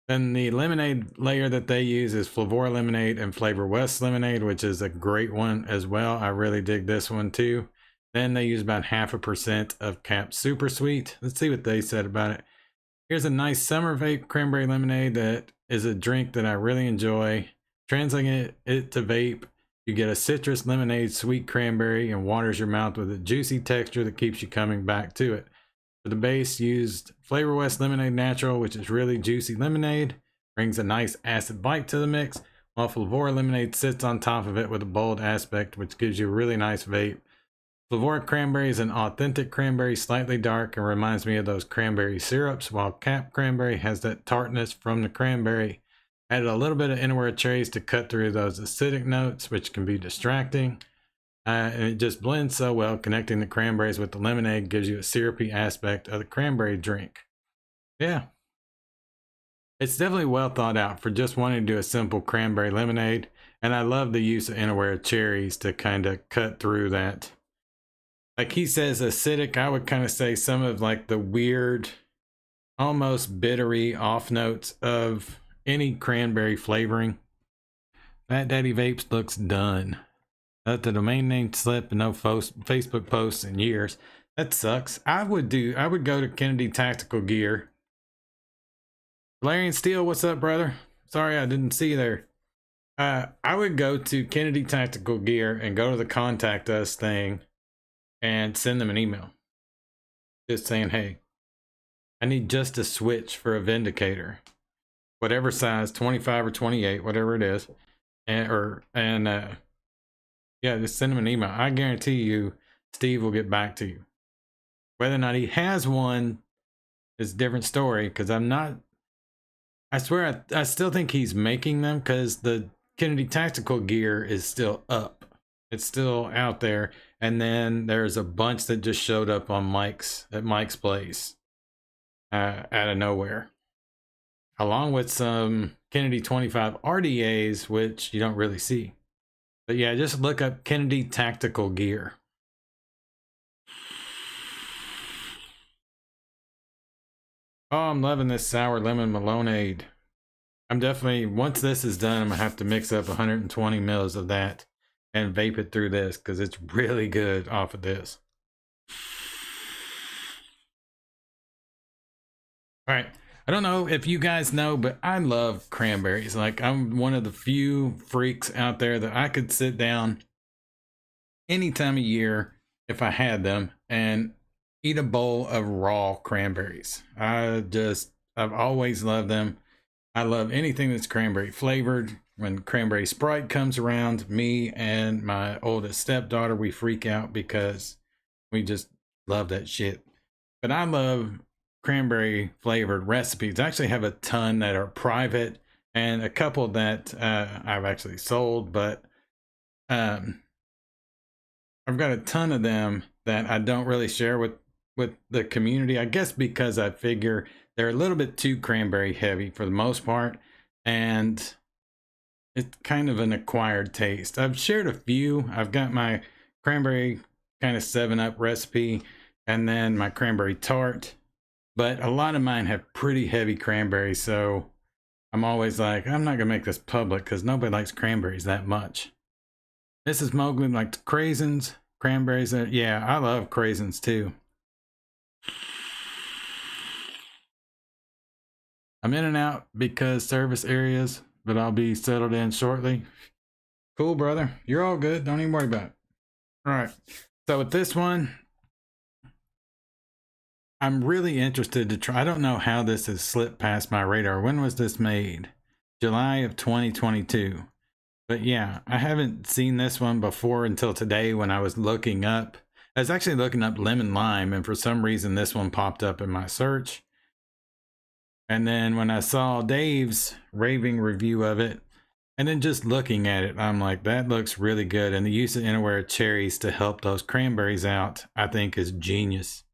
Then the lemonade layer that they use is Flavor Lemonade and Flavor West Lemonade, which is a great one as well. I really dig this one too. Then they use about 0.5% of Cap Super Sweet. Let's see what they said about it. Here's a nice summer vape cranberry lemonade that is a drink that I really enjoy. Translating it to vape, you get a citrus lemonade, sweet cranberry, and waters your mouth with a juicy texture that keeps you coming back to it. For the base, used Flavor West Lemonade Natural, which is really juicy lemonade. Brings a nice acid bite to the mix, while Flavora Lemonade sits on top of it with a bold aspect, which gives you a really nice vape. Flavora Cranberry is an authentic cranberry, slightly dark, and reminds me of those cranberry syrups, while Cap Cranberry has that tartness from the cranberry. Added a little bit of Inawera cherries to cut through those acidic notes, which can be distracting. And it just blends so well. Connecting the cranberries with the lemonade gives you a syrupy aspect of the cranberry drink. Yeah. It's definitely well thought out for just wanting to do a simple cranberry lemonade. And I love the use of Inawera cherries to kind of cut through that. Like he says acidic, I would kind of say some of like the weird almost bittery off notes of any cranberry flavoring. Fat Daddy Vapes looks done. Let the domain name slip and no Facebook posts in years. That sucks. I would go to Kennedy Tactical Gear. Valerian Steele, what's up, brother? Sorry I didn't see you there. I would go to Kennedy Tactical Gear and go to the contact us thing and send them an email. Just saying, hey, I need just a switch for a Vindicator. Whatever size, 25 or 28, whatever it is. Yeah, just send him an email. I guarantee you Steve will get back to you. Whether or not he has one is a different story, because I swear I still think he's making them, because the Kennedy Tactical Gear is still up. It's still out there. And then there's a bunch that just showed up on at Mike's place out of nowhere. Along with some Kennedy 25 RDAs, which you don't really see. But yeah, just look up Kennedy Tactical Gear. Oh, I'm loving this sour lemon Malonade. I'm definitely, once this is done, I'm gonna have to mix up 120 mils of that and vape it through this, because it's really good off of this. All right. I don't know if you guys know, but I love cranberries. Like, I'm one of the few freaks out there that I could sit down any time of year if I had them and eat a bowl of raw cranberries. I've always loved them. I love anything that's cranberry flavored. When Cranberry Sprite comes around, me and my oldest stepdaughter, we freak out because we just love that shit. But I love cranberry flavored recipes. I actually have a ton that are private and a couple that I've actually sold, but I've got a ton of them that I don't really share with the community. I guess because I figure they're a little bit too cranberry heavy for the most part, and it's kind of an acquired taste. I've shared a few. I've got my cranberry kind of 7-Up recipe and then my cranberry tart. But a lot of mine have pretty heavy cranberries, so I'm always like, I'm not gonna make this public because nobody likes cranberries that much. Mrs. Mowgli likes craisins, cranberries. Yeah, I love craisins too. I'm in and out because service areas, but I'll be settled in shortly. Cool, brother. You're all good. Don't even worry about it. All right. So with this one, I'm really interested to try. I don't know how this has slipped past my radar. When was this made? July of 2022. But yeah, I haven't seen this one before until today when I was looking up. I was actually looking up lemon lime, and for some reason this one popped up in my search. And then when I saw Dave's raving review of it, and then just looking at it, I'm like, that looks really good. And the use of Innerware cherries to help those cranberries out, I think, is genius.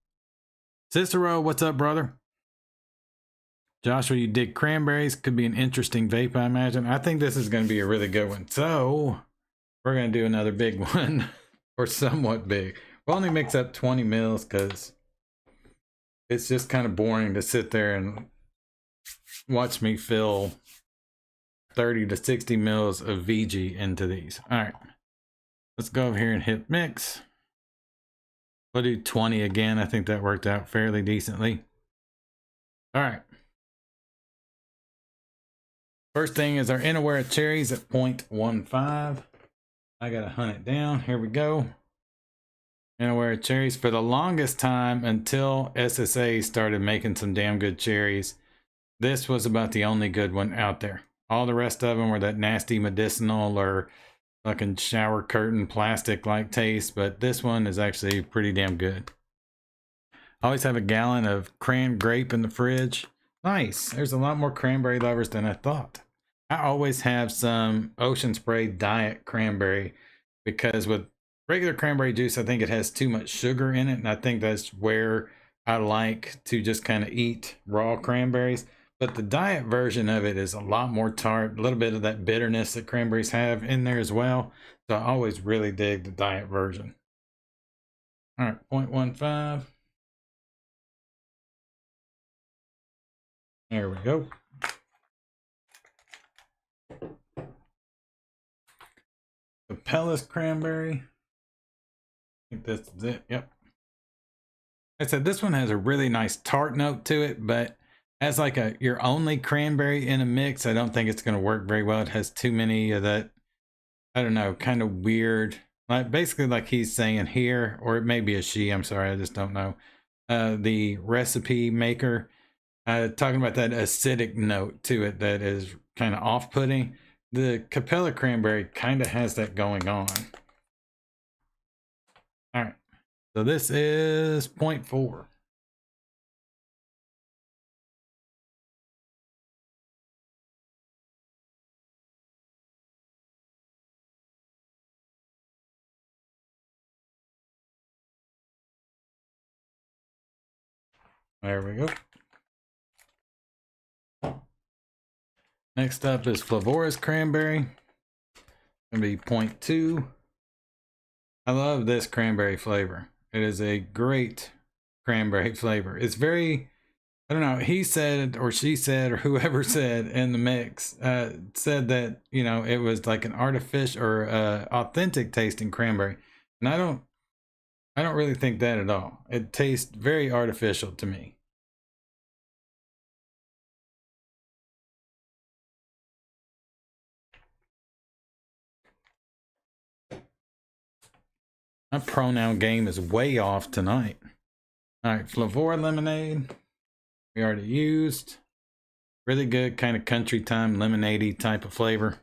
Cicero, what's up, brother? Joshua, you dig cranberries? Could be an interesting vape, I imagine. I think this is going to be a really good one. So we're going to do another big one, or somewhat big. We'll only mix up 20 mils because it's just kind of boring to sit there and watch me fill 30 to 60 mils of VG into these. All right, let's go over here and hit mix. We'll do 20 again. I think that worked out fairly decently. All right. First thing is our Innerware cherries at 0.15. I gotta hunt it down. Here we go. Innerware cherries. For the longest time, until SSA started making some damn good cherries, this was about the only good one out there. All the rest of them were that nasty medicinal or fucking shower curtain plastic like taste, but this one is actually pretty damn good. I always have a gallon of cran grape in the fridge. Nice. There's a lot more cranberry lovers than I thought. I always have some Ocean Spray Diet Cranberry because with regular cranberry juice, I think it has too much sugar in it, and I think that's where I like to just kind of eat raw cranberries. But the diet version of it is a lot more tart, a little bit of that bitterness that cranberries have in there as well. So I always really dig the diet version. All right, 0.15. There we go. Capellas cranberry. I think this is it. Yep. I said this one has a really nice tart note to it, but as like your only cranberry in a mix, I don't think it's going to work very well. It has too many of that, I don't know, kind of weird, like basically like he's saying here, or it may be a she, I'm sorry, I just don't know. The recipe maker, talking about that acidic note to it that is kind of off-putting. The Capella cranberry kind of has that going on. All right, so this is 0.4. There we go. Next up is Flavora's cranberry. Gonna be 0.2. I love this cranberry flavor. It is a great cranberry flavor. It's very, I don't know, he said or she said or whoever said in the mix, said that, you know, it was like an artificial or authentic tasting cranberry. And I don't really think that at all. It tastes very artificial to me. My pronoun game is way off tonight. All right, Flavor lemonade. We already used. Really good kind of country time lemonade-y type of flavor.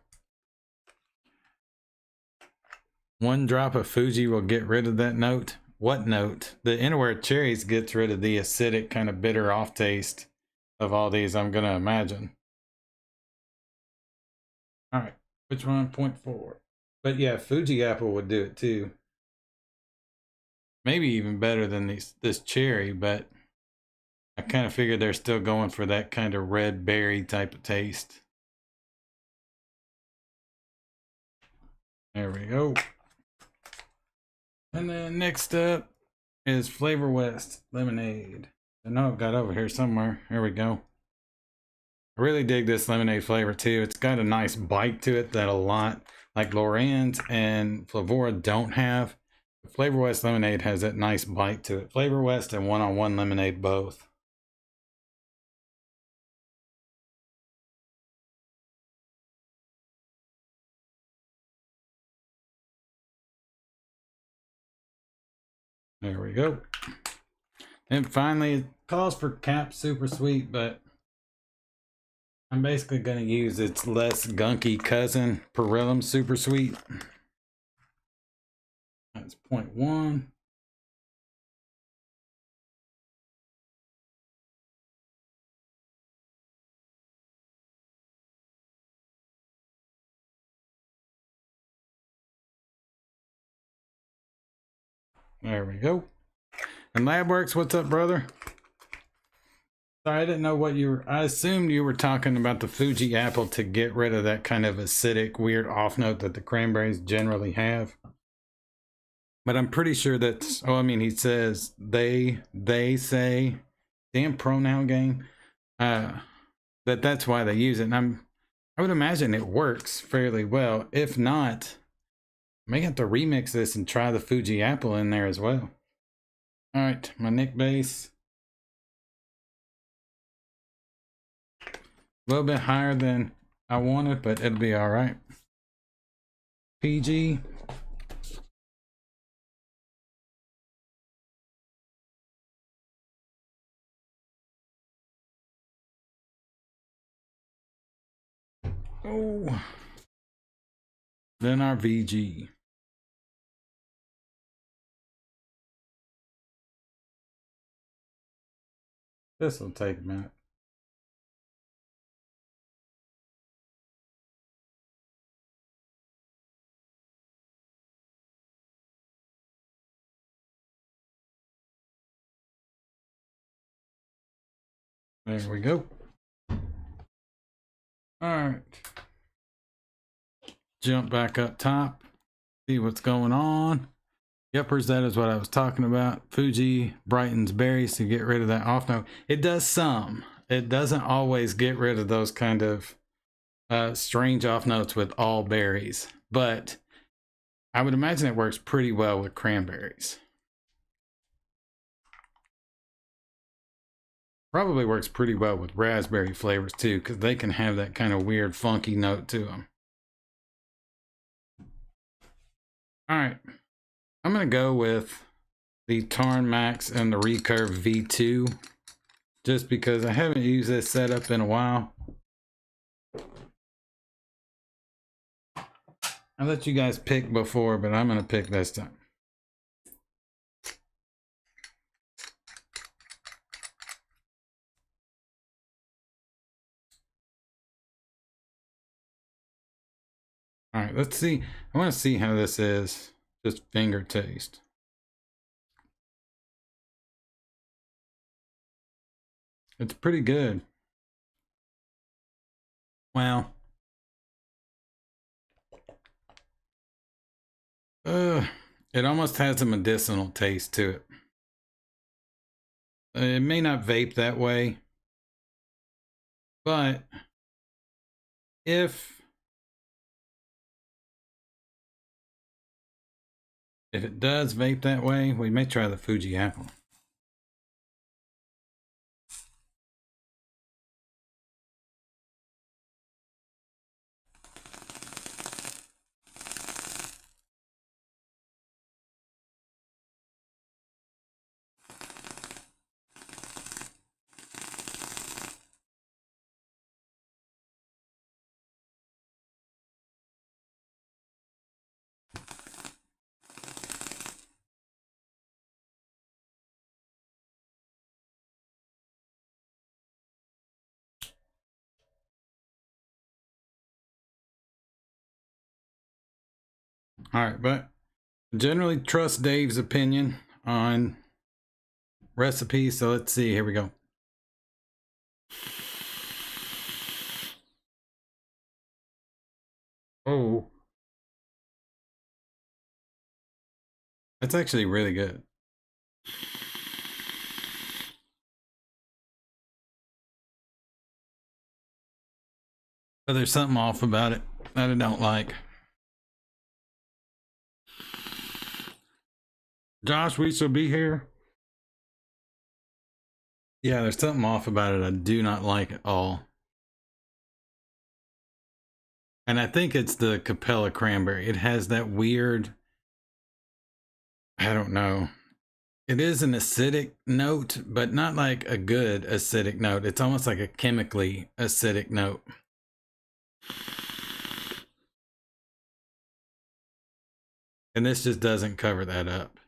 1 drop of Fuji will get rid of that note. What note? The Innerwear cherries gets rid of the acidic kind of bitter off taste of all these, I'm gonna imagine. All right, which one? 0.4. But yeah, Fuji apple would do it too. Maybe even better than this cherry, but I kind of figured they're still going for that kind of red berry type of taste. There we go. And then next up is Flavor West lemonade. I know I've got over here somewhere. Here we go. I really dig this lemonade flavor too. It's got a nice bite to it that a lot like Lorenz and Flavora don't have. Flavor West lemonade has that nice bite to it. Flavor West and one-on-one lemonade both. There we go. And finally, it calls for Cap Super Sweet, but I'm basically going to use its less gunky cousin, Perillum Super Sweet. That's 0.1. There we go. And Labworks, what's up, brother? Sorry, I didn't know what you were. I assumed you were talking about the Fuji apple to get rid of that kind of acidic, weird off note that the cranberries generally have. But I'm pretty sure that's. Oh, I mean, he says they say, damn pronoun game. That's why they use it. And I would imagine it works fairly well. If not, I may have to remix this and try the Fuji apple in there as well. All right, my Nick base. A little bit higher than I wanted, but it'll be all right. PG. Oh. Then our VG. This will take a minute. There we go. All right. Jump back up top. See what's going on. Yuppers, that is what I was talking about. Fuji brightens berries to get rid of that off note. It does some. it doesn't always get rid of those kind of strange off notes with all berries, but I would imagine it works pretty well with cranberries. Probably works pretty well with raspberry flavors too, because they can have that kind of weird funky note to them. All right, I'm gonna go with the Tarn Max and the Recurve V2, just because I haven't used this setup in a while. I let you guys pick before, but I'm gonna pick this time. All right, let's see. I want to see how this is, just finger taste. It's pretty good. Well, it almost has a medicinal taste to it. It may not vape that way, but if it does vape that way, we may try the Fuji apple. All right, but generally trust Dave's opinion on recipes. So let's see, here we go. Oh, that's actually really good. But there's something off about it that I don't like. Josh, we shall be here. Yeah, there's something off about it I do not like at all. And I think it's the Capella cranberry. It has that weird, I don't know. It is an acidic note, but not like a good acidic note. It's almost like a chemically acidic note. And this just doesn't cover that up.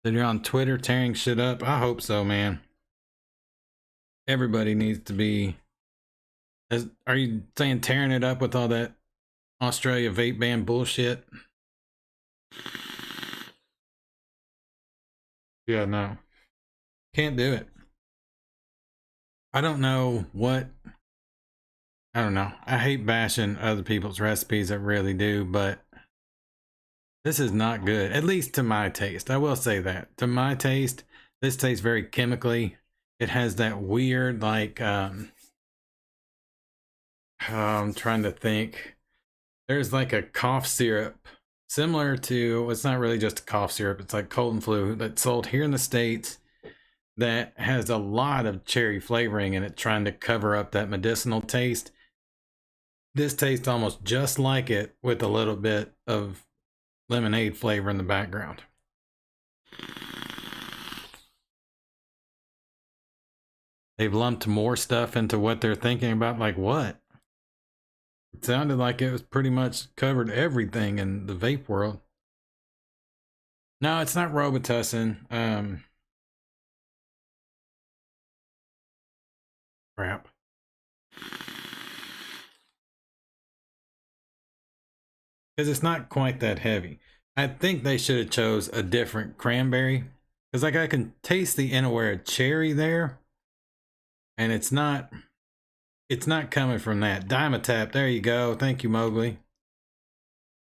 Then you're on Twitter tearing shit up? I hope so, man. Everybody needs to be. Are you saying tearing it up with all that Australia vape ban bullshit? Yeah, no. Can't do it. I don't know what. I don't know. I hate bashing other people's recipes. I really do, but this is not good. At least to my taste. I will say that. To my taste, this tastes very chemically. It has that weird, like, I'm trying to think. There's like a cough syrup similar to, it's not really just a cough syrup. It's like cold and flu that's sold here in the States that has a lot of cherry flavoring in it, trying to cover up that medicinal taste. This tastes almost just like it with a little bit of lemonade flavor in the background. They've lumped more stuff into what they're thinking about. Like what? It sounded like it was pretty much covered everything in the vape world. No, it's not Robitussin. Crap. Because it's not quite that heavy. I think they should have chose a different cranberry. Because like I can taste the inner cherry there. And it's not coming from that. Dimetap, there you go. Thank you, Mowgli.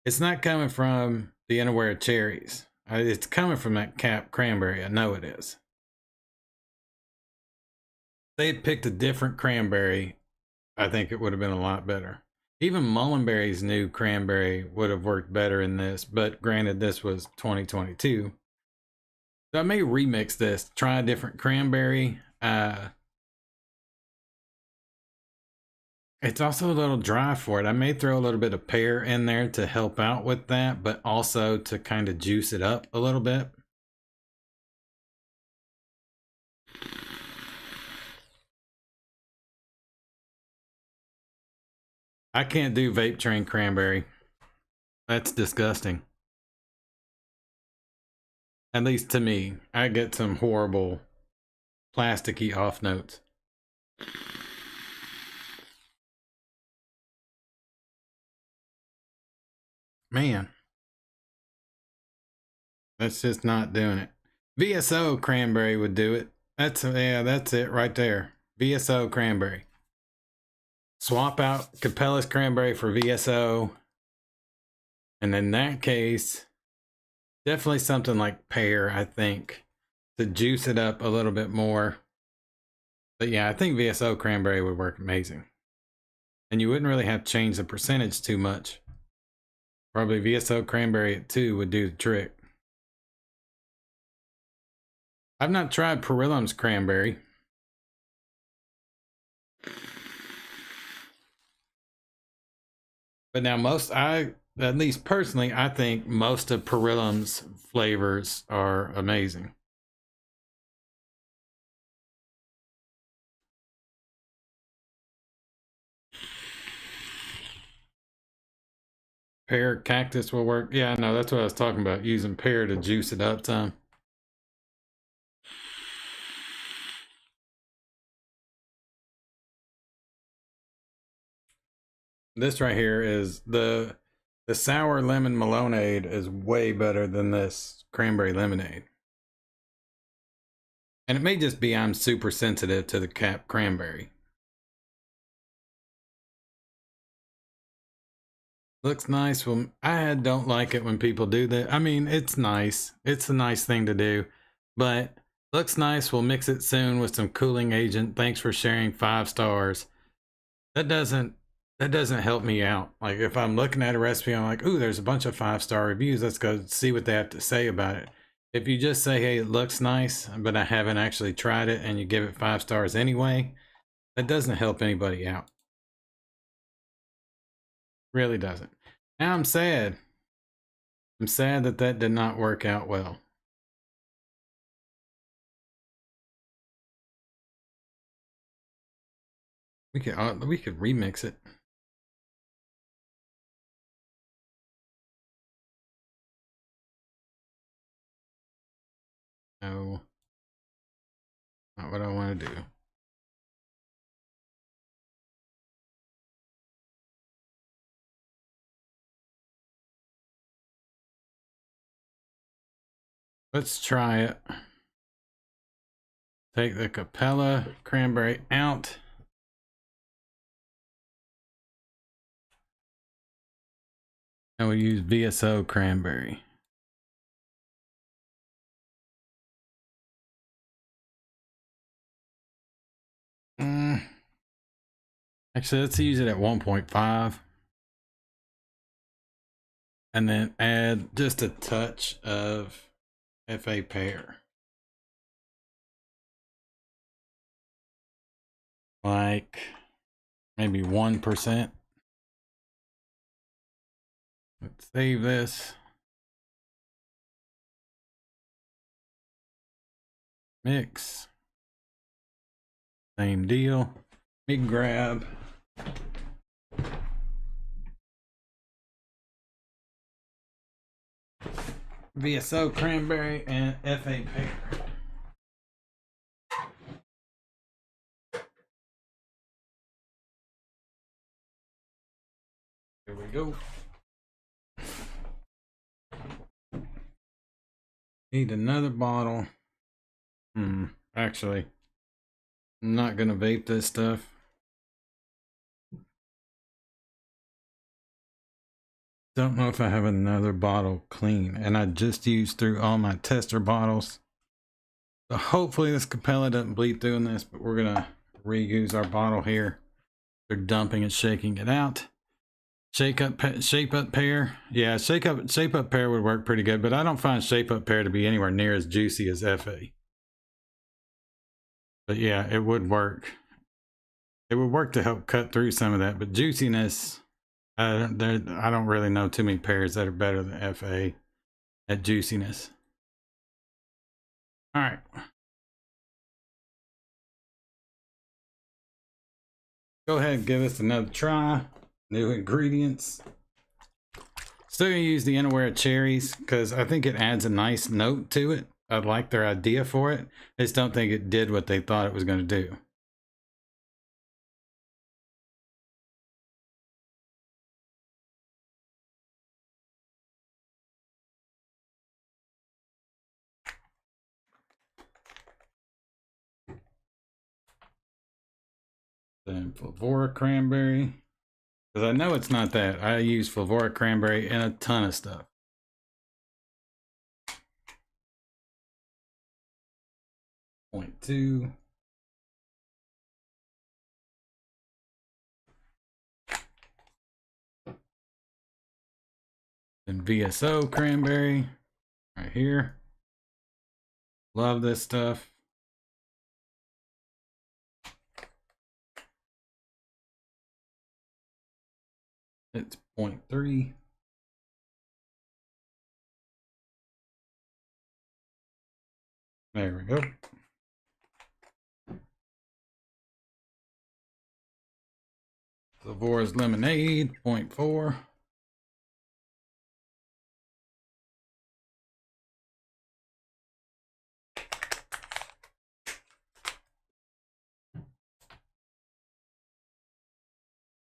It's not coming from the unaware cherries. It's coming from that cap cranberry. I know it is. If they had picked a different cranberry, I think it would have been a lot better. Even Mullenberry's new cranberry would have worked better in this, but granted, this was 2022. So I may remix this, try a different cranberry. It's also a little dry for it. I may throw a little bit of pear in there to help out with that, but also to kind of juice it up a little bit. I can't do vape train cranberry. That's disgusting. At least to me. I get some horrible plasticky off notes. Man. That's just not doing it. VSO cranberry would do it. That's it right there. VSO cranberry. Swap out Capella's cranberry for VSO. And in that case, definitely something like pear, I think, to juice it up a little bit more. But yeah, I think VSO cranberry would work amazing. And you wouldn't really have to change the percentage too much. Probably VSO cranberry at 2 would do the trick. I've not tried Perillum's cranberry. But now at least personally, I think most of Perillum's flavors are amazing. Pear cactus will work. Yeah, no, that's what I was talking about, using pear to juice it up some. This right here is the sour lemon Malonade is way better than this cranberry lemonade. And it may just be I'm super sensitive to the cap cranberry. Looks nice. Well, I don't like it when people do that. I mean, it's nice. It's a nice thing to do, but looks nice. We'll mix it soon with some cooling agent. Thanks for sharing, 5 stars. That doesn't help me out. Like if I'm looking at a recipe, I'm like, ooh, there's a bunch of 5-star reviews. Let's go see what they have to say about it. If you just say, hey, it looks nice, but I haven't actually tried it, and you give it 5 stars anyway, that doesn't help anybody out. Really doesn't. Now I'm sad. I'm sad that that did not work out well. We could remix it. No, not what I want to do. Let's try it. Take the Capella cranberry out. And we'll use VSO cranberry. Actually, let's use it at 1.5. And then add just a touch of FA pear. Like maybe 1%. Let's save this. Mix. Same deal. Let me grab VSO cranberry and FA pear. Here we go. Need another bottle. Actually, I'm not gonna vape this stuff. Don't know if I have another bottle clean, and I just used through all my tester bottles. So hopefully this Capella doesn't bleed through in this, but we're gonna reuse our bottle here. They're dumping and shaking it out. Shape up pear. Yeah, shape up pear would work pretty good, but I don't find shape up pear to be anywhere near as juicy as FA. But yeah, it would work. It would work to help cut through some of that, but juiciness, I don't really know too many pears that are better than FA at juiciness. All right. Go ahead and give this another try. New ingredients. Still gonna use the Unaware cherries because I think it adds a nice note to it. I like their idea for it. I just don't think it did what they thought it was going to do. Then Flavora cranberry. Because I know it's not that. I use Flavora cranberry in a ton of stuff. 0.2. And VSO cranberry right here. Love this stuff. It's 0.3. There we go. Flavora's lemonade, 0.4.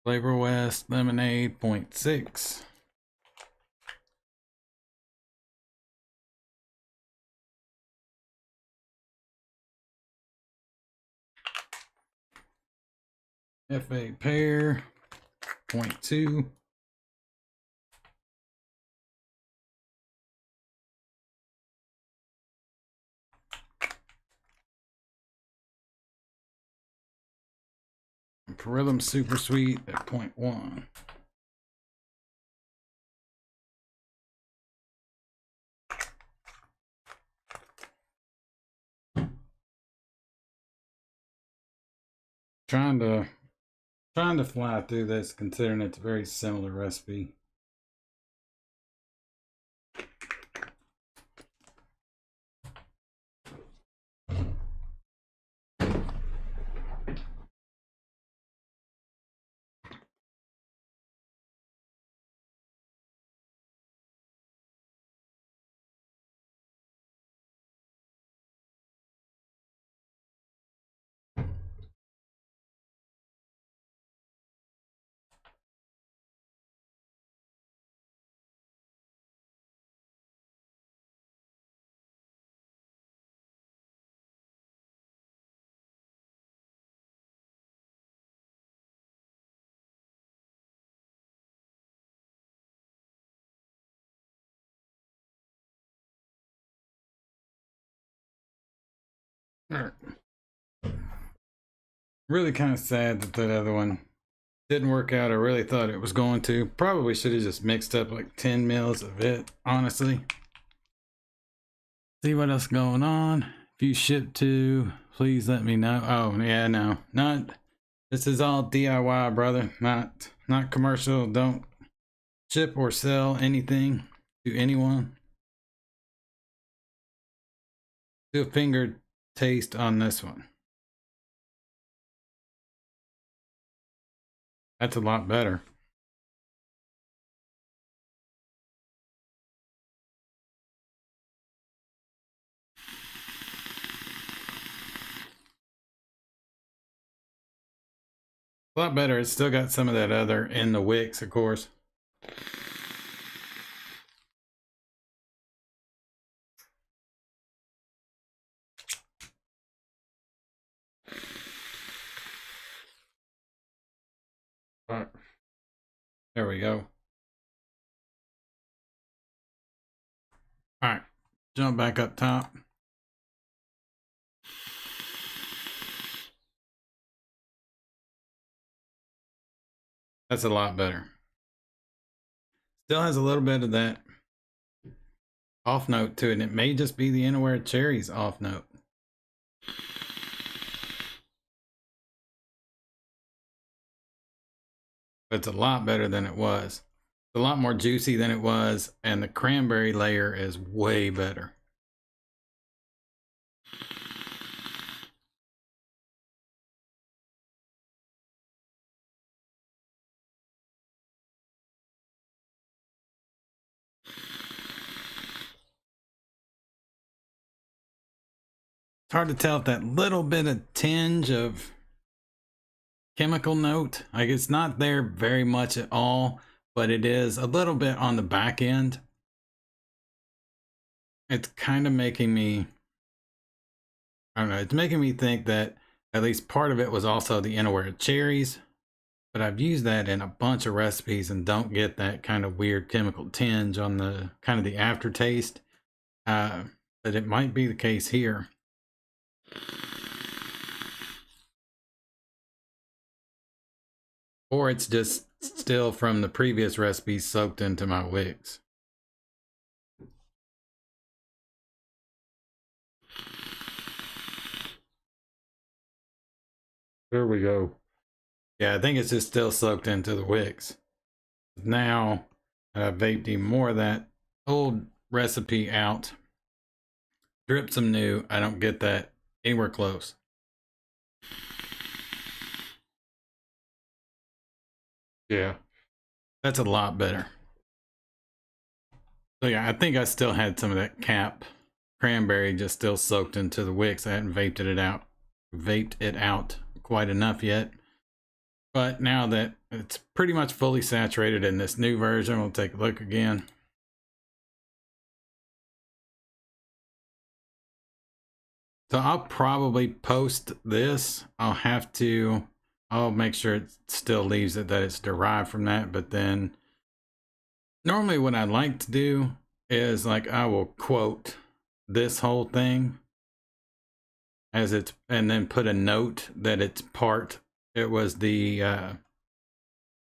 Flavor West lemonade, 0.6. FA pear, 0.2. Perillum super sweet at 0.1. Trying to fly through this considering it's a very similar recipe. Really kind of sad that that other one didn't work out. I really thought it was going to. Probably should have just mixed up like 10 mils of it, honestly. See what else going on. If you ship to, please let me know. Oh yeah, no, not. This is all DIY, brother. Not commercial. Don't ship or sell anything to anyone. Do a finger taste on this one. That's a lot better. A lot better. It's still got some of that other in the wicks, of course. There we go. All right, jump back up top. That's a lot better. Still has a little bit of that off note to it, and it may just be the Innerwear Cherries off note. But it's a lot better than it was. It's a lot more juicy than it was, and the cranberry layer is way better. It's hard to tell if that little bit of tinge of chemical note, like it's not there very much at all, but it is a little bit on the back end. It's kind of making me, I don't know, it's making me think that at least part of it was also the Innerwear Cherries, but I've used that in a bunch of recipes and don't get that kind of weird chemical tinge on the kind of the aftertaste. But it might be the case here. Or it's just still from the previous recipes soaked into my wicks. There we go. Yeah, I think it's just still soaked into the wicks. Now I've vaped even more of that old recipe out. Drip some new. I don't get that anywhere close. Yeah, that's a lot better. So yeah, I think I still had some of that cap cranberry just still soaked into the wicks. I hadn't vaped it out quite enough yet. But now that it's pretty much fully saturated in this new version, we'll take a look again. So I'll probably post this. I'll make sure it still leaves it that it's derived from that. But then normally what I like to do is like I will quote this whole thing as it's, and then put a note that it was the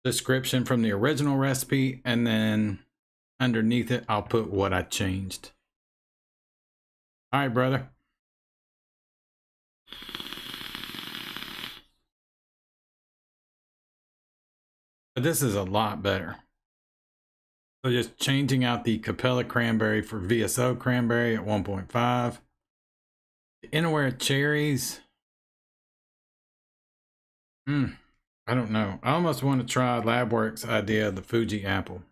description from the original recipe, and then underneath it I'll put what I changed. All right, brother. But this is a lot better. So just changing out the Capella cranberry for VSO cranberry at 1.5. The Innerwear cherries. I don't know. I almost want to try Labworks' idea of the Fuji apple.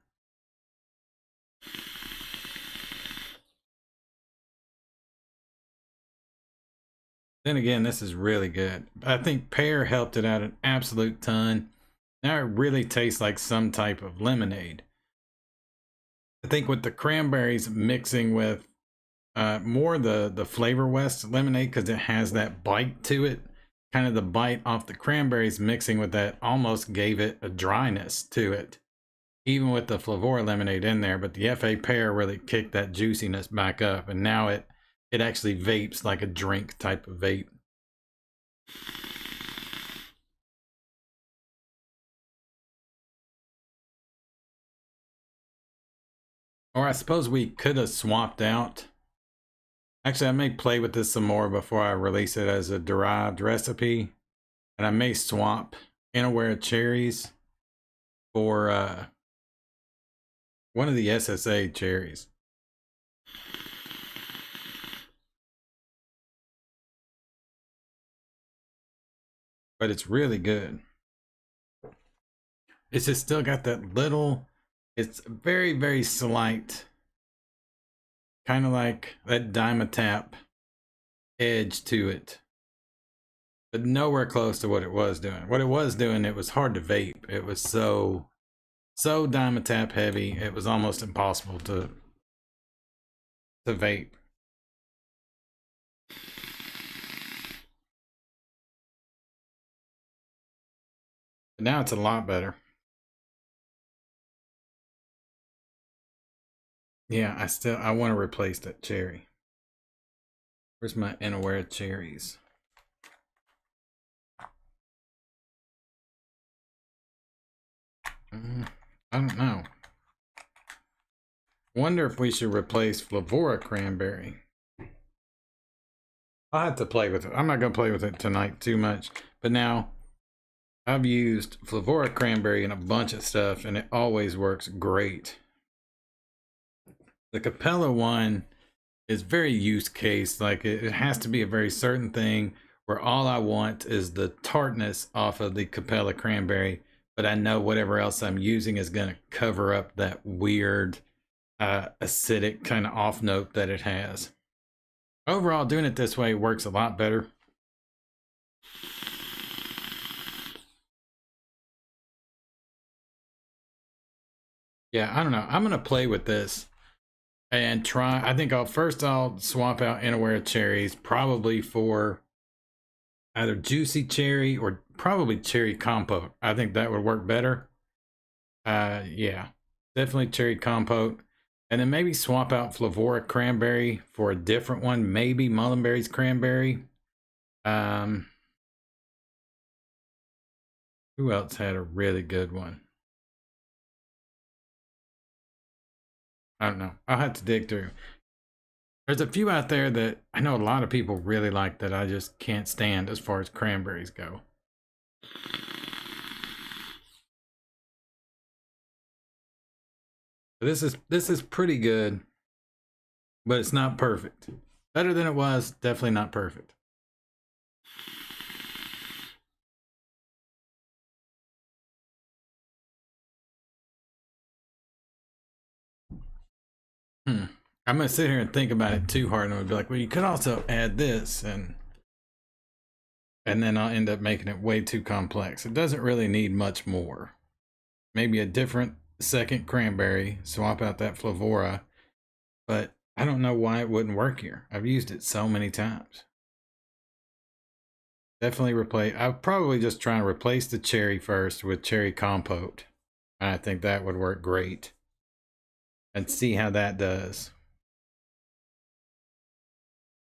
Then again, this is really good. I think pear helped it out an absolute ton. Now it really tastes like some type of lemonade. I think with the cranberries mixing with more the Flavor West lemonade, because it has that bite to it, kind of the bite off the cranberries mixing with that almost gave it a dryness to it, even with the Flavor lemonade in there. But the FA pear really kicked that juiciness back up, and now it actually vapes like a drink type of vape. Or I suppose we could have swapped out. Actually, I may play with this some more before I release it as a derived recipe. And I may swap Innerwear cherries for one of the SSA cherries. But it's really good. It's just still got that little, it's very, very slight, kind of like that Dimetap edge to it. But nowhere close to what it was doing. What it was doing, it was hard to vape. It was so Dimetap heavy, it was almost impossible to vape. But now it's a lot better. Yeah, I want to replace that cherry. Where's my unaware cherries? I don't know. Wonder if we should replace Flavora Cranberry. I'll have to play with it. I'm not going to play with it tonight too much. But now, I've used Flavora Cranberry in a bunch of stuff, and it always works great. The Capella one is very use case. Like, it has to be a very certain thing where all I want is the tartness off of the Capella Cranberry, but I know whatever else I'm using is going to cover up that weird acidic kind of off note that it has. Overall, doing it this way works a lot better. Yeah, I don't know. I'm going to play with this and try. I think I'll swap out Unaware cherries, probably for either juicy cherry or probably cherry compote. I think that would work better. Yeah, definitely cherry compote. And then maybe swap out Flavora Cranberry for a different one. Maybe Mullenberry's Cranberry. Who else had a really good one? I don't know. I'll have to dig through. There's a few out there that I know a lot of people really like that I just can't stand as far as cranberries go. This is pretty good, but it's not perfect. Better than it was, definitely not perfect. I'm gonna sit here and think about it too hard, and I'll be like, well, you could also add this, and then I'll end up making it way too complex. It doesn't really need much more. Maybe a different second cranberry, swap out that Flavora, but I don't know why it wouldn't work here. I've used it so many times. Definitely replace. I'll probably just try and replace the cherry first with cherry compote. I think that would work great. And see how that does.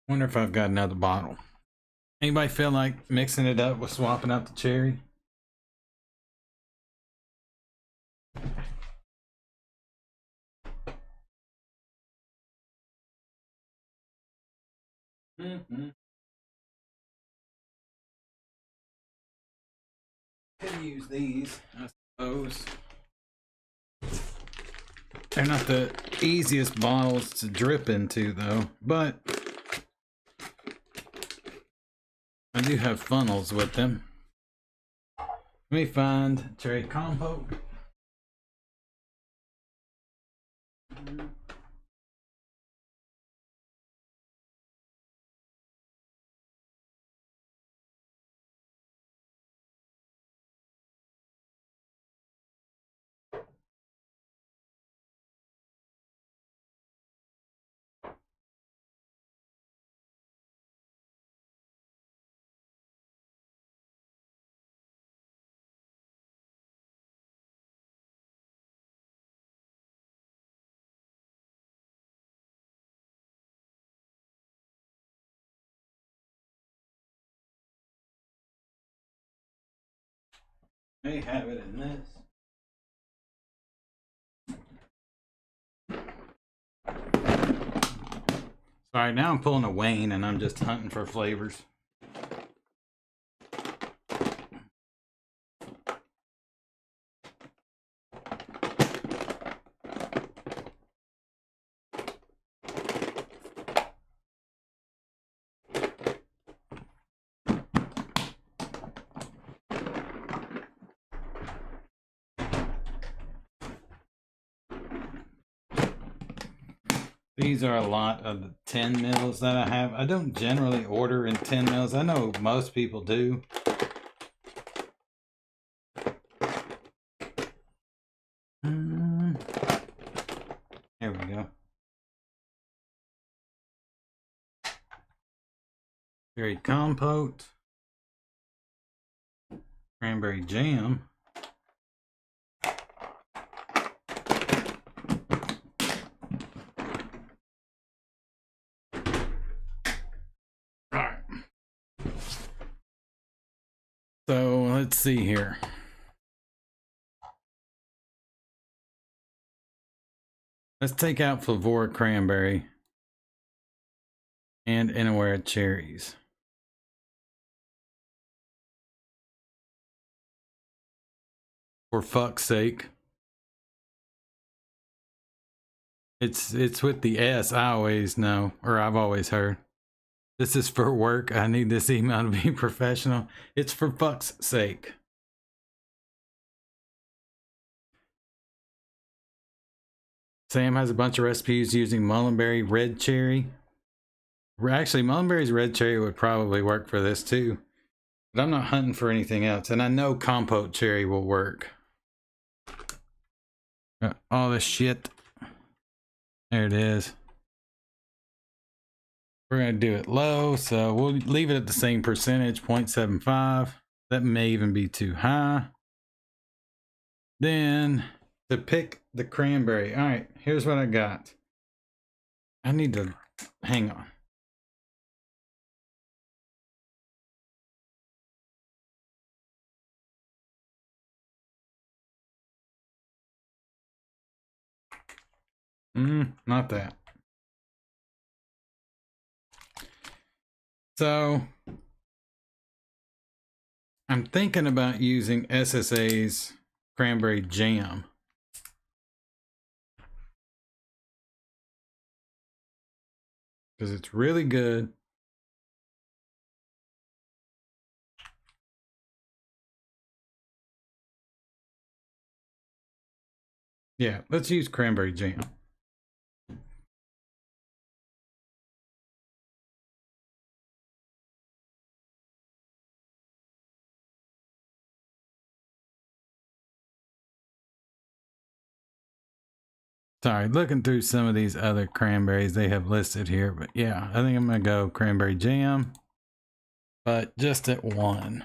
Wonder if I've got another bottle. Anybody feel like mixing it up with swapping out the cherry? Could use these, I suppose. They're not the easiest bottles to drip into, though, but I do have funnels with them. Let me find cherry compote. May have it in this. Sorry, now I'm pulling a Wayne and I'm just hunting for flavors. These are a lot of the 10 mils that I have. I don't generally order in 10 mils. I know most people do. Here we go. Cherry compote. Cranberry jam. let's see here. Let's take out Flavora Cranberry and Inaware Cherries. For fuck's sake. It's with the S, I always know, or I've always heard. This is for work. I need this email to be professional. It's for fuck's sake. Sam has a bunch of recipes using mullenberry red cherry. Actually, mullenberry's red cherry would probably work for this too. But I'm not hunting for anything else. And I know compote cherry will work. Got all this shit. There it is. We're going to do it low, so we'll leave it at the same percentage, 0.75. That may even be too high. Then to pick the cranberry. All right, here's what I got. I need to hang on. Not that. So I'm thinking about using SSA's cranberry jam. Because it's really good. Yeah, let's use cranberry jam. Sorry, looking through some of these other cranberries they have listed here, but yeah, I think I'm gonna go cranberry jam, but just at 1.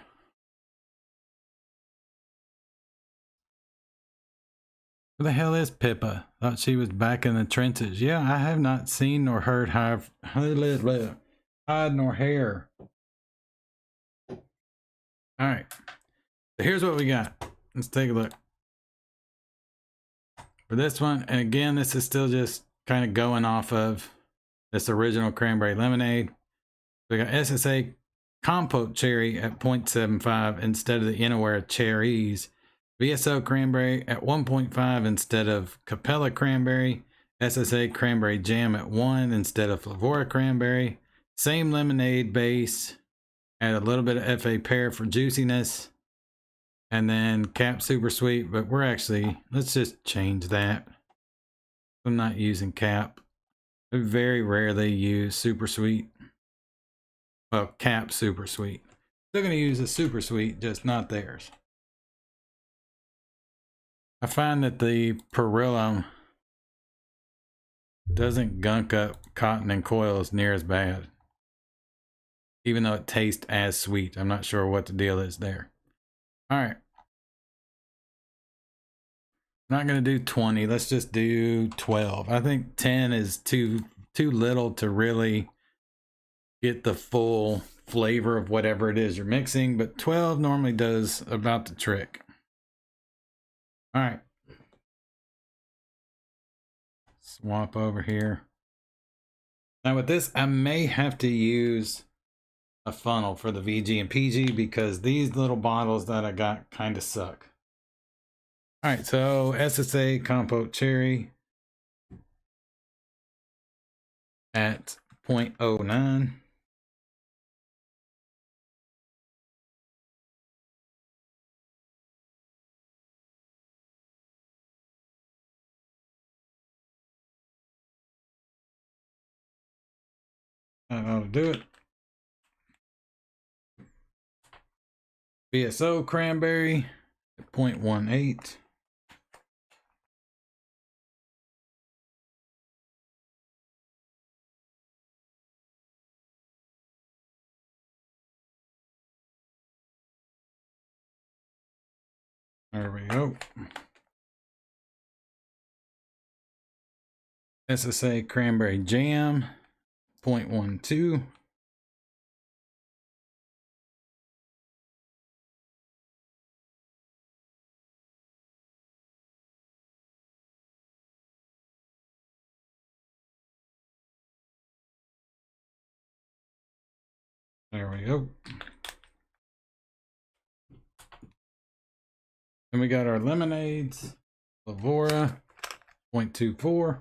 Who the hell is Pippa? Thought she was back in the trenches. Yeah, I have not seen nor heard hide nor hair. All right, so here's what we got. Let's take a look. For this one, and again, this is still just kind of going off of this original cranberry lemonade. We got SSA compote cherry at 0.75 instead of the Inaware cherries. VSO cranberry at 1.5 instead of Capella cranberry. SSA cranberry jam at 1 instead of Flavora cranberry. Same lemonade base. Add a little bit of FA pear for juiciness. And then cap super sweet, but we're actually, let's just change that. I'm not using cap. I very rarely use super sweet. Well, cap super sweet. Still gonna use a super sweet, just not theirs. I find that the Perillum doesn't gunk up cotton and coils near as bad. Even though it tastes as sweet. I'm not sure what the deal is there. All right. Not gonna do 20. Let's just do 12. I think 10 is too little to really get the full flavor of whatever it is you're mixing, but 12 normally does about the trick. All right. Swap over here. Now with this, I may have to use a funnel for the VG and PG because these little bottles that I got kind of suck. All right, so SSA compote cherry at 0.09. That ought to do it. VSO cranberry at 0.18. There we go. SSA cranberry jam, 0.12. There we go. And we got our lemonades. Lavora, 0.24.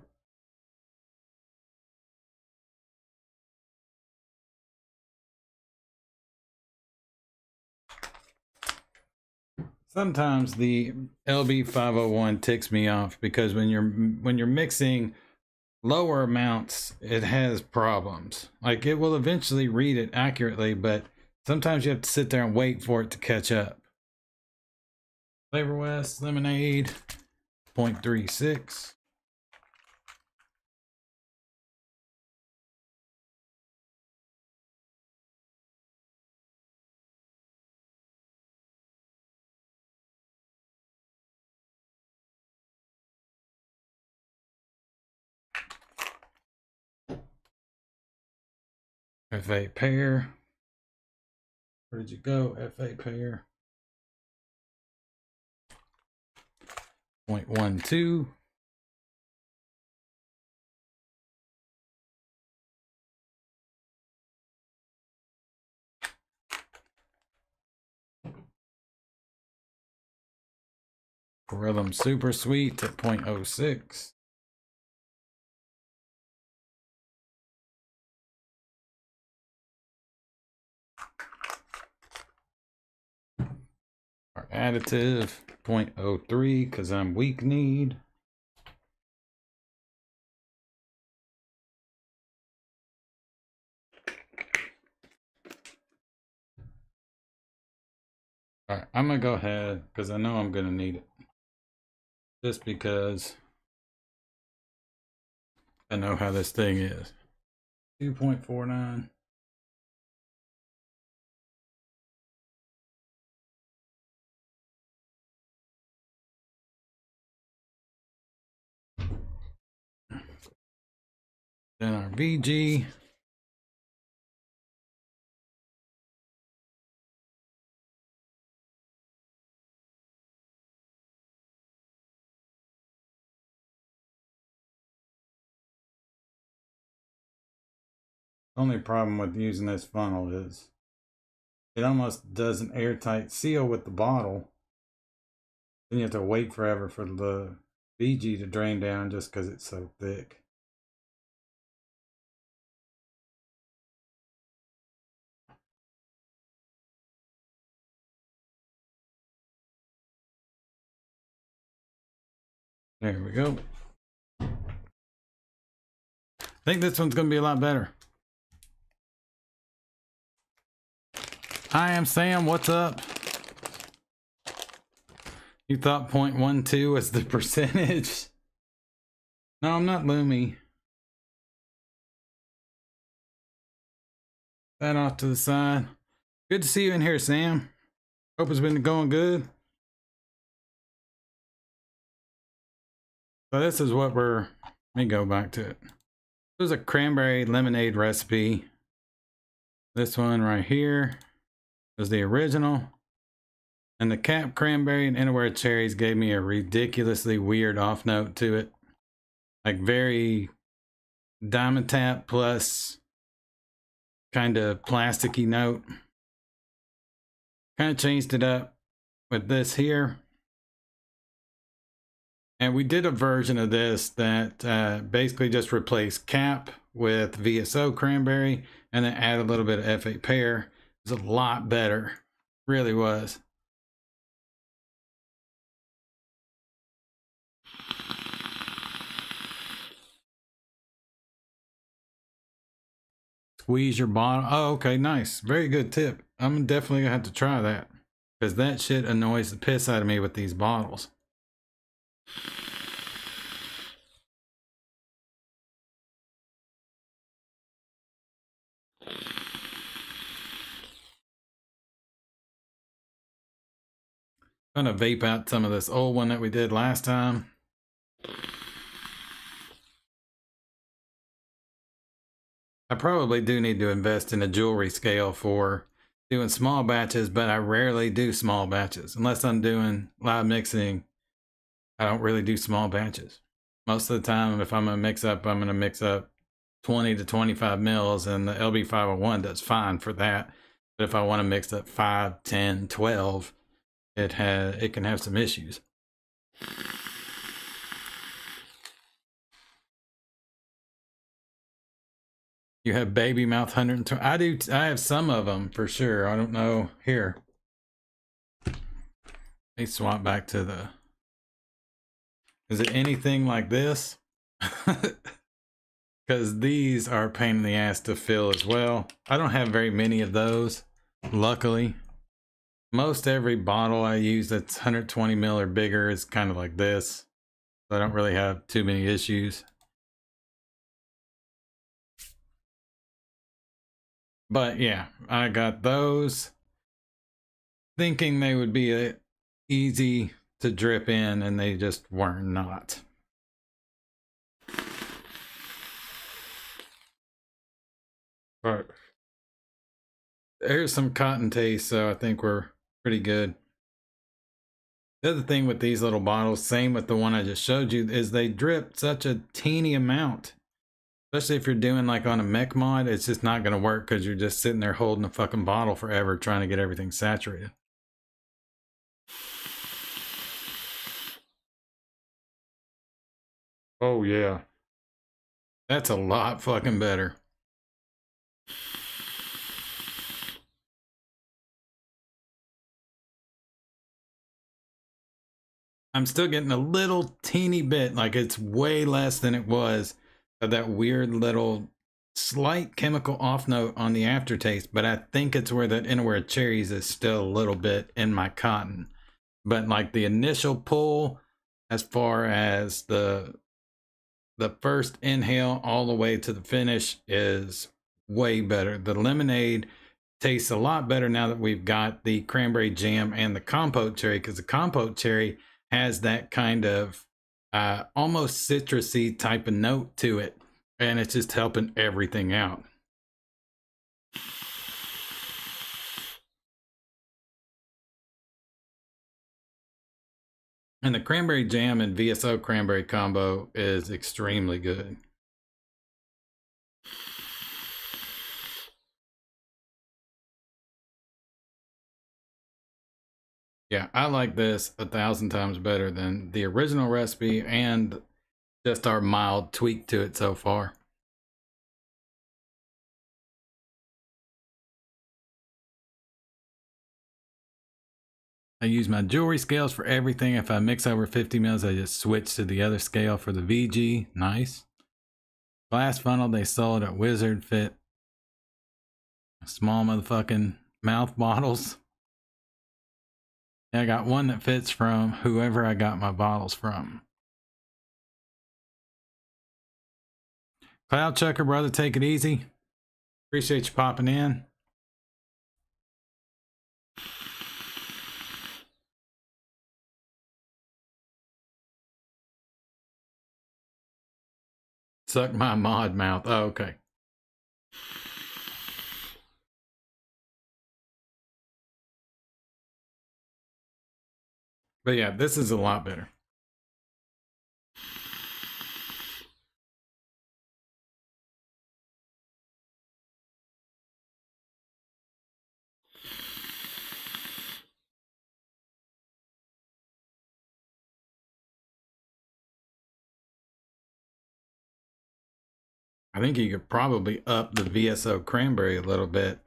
Sometimes the LB501 ticks me off because when you're mixing lower amounts, it has problems. Like, it will eventually read it accurately, but sometimes you have to sit there and wait for it to catch up. Flavor West lemonade, 0.36. FA pear. Where did you go? FA pear. 0.12. Gorillum Super Sweet at 0.06. Our additive, 0.03, because I'm weak kneed. All right, I'm gonna go ahead because I know I'm gonna need it. Just because I know how this thing is. 2.49. Then our VG. Only problem with using this funnel is it almost does an airtight seal with the bottle. Then you have to wait forever for the VG to drain down just because it's so thick. There we go. I think this one's going to be a lot better. Hi, I'm Sam. What's up? You thought 0.12 was the percentage? No, I'm not Loomy. That off to the side. Good to see you in here, Sam. Hope it's been going good. So this is what let me go back to it. This is a cranberry lemonade recipe. This one right here is the original. And the cap cranberry and Anywhere cherries gave me a ridiculously weird off note to it. Like very Diamond Tap plus kind of plasticky note. Kind of changed it up with this here. And we did a version of this that basically just replaced cap with VSO cranberry and then add a little bit of F8 pear. It's a lot better. Really was. Squeeze your bottom. Oh, okay, nice. Very good tip. I'm definitely gonna have to try that because that shit annoys the piss out of me with these bottles. I'm gonna vape out some of this old one that we did last time. I probably do need to invest in a jewelry scale for doing small batches, but I rarely do small batches. Unless I'm doing live mixing, I don't really do small batches. Most of the time, if I'm gonna mix up, I'm gonna mix up 20 to 25 mils, and the LB501 does fine for that. But if I want to mix up 5, 10, 12, it can have some issues. You have baby mouth 120. I do. I have some of them for sure. I don't know. Here, let me swap back to the. Is it anything like this? Because these are a pain in the ass to fill as well. I don't have very many of those, luckily. Most every bottle I use that's 120 mil or bigger is kind of like this. So I don't really have too many issues. But yeah, I got those thinking they would be easy to drip in, and they just were not. But there's some cotton taste, so I think we're pretty good. The other thing with these little bottles, same with the one I just showed you, is they drip such a teeny amount. Especially if you're doing like on a mech mod, it's just not going to work because you're just sitting there holding a fucking bottle forever trying to get everything saturated. Oh yeah. That's a lot fucking better. I'm still getting a little teeny bit, like it's way less than it was, of that weird little slight chemical off note on the aftertaste, but I think it's where that innerwear cherries is still a little bit in my cotton. But like the initial pull, as far as the first inhale all the way to the finish, is way better. The lemonade tastes a lot better now that we've got the cranberry jam and the compote cherry, because the compote cherry has that kind of almost citrusy type of note to it, and it's just helping everything out. And the cranberry jam and VSO cranberry combo is extremely good. Yeah, I like this 1,000 times better than the original recipe and just our mild tweak to it so far. I use my jewelry scales for everything. If I mix over 50 mils, I just switch to the other scale for the VG. Nice. Glass funnel, they sold at Wizard, fit small motherfucking mouth bottles. I got one that fits from whoever I got my bottles from. Cloud Chucker, brother, take it easy. Appreciate you popping in. Suck my mod mouth. Oh, okay. But yeah, this is a lot better. I think you could probably up the VSO cranberry a little bit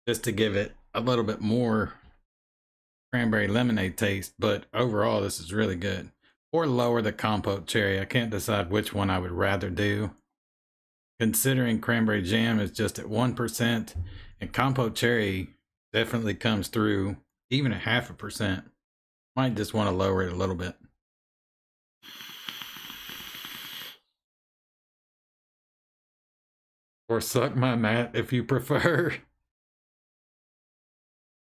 just to give it a little bit more cranberry lemonade taste, but overall this is really good. Or lower the compote cherry. I can't decide which one I would rather do, considering cranberry jam is just at 1% and compote cherry definitely comes through even at 0.5%. Might just want to lower it a little bit. Or suck my mat if you prefer.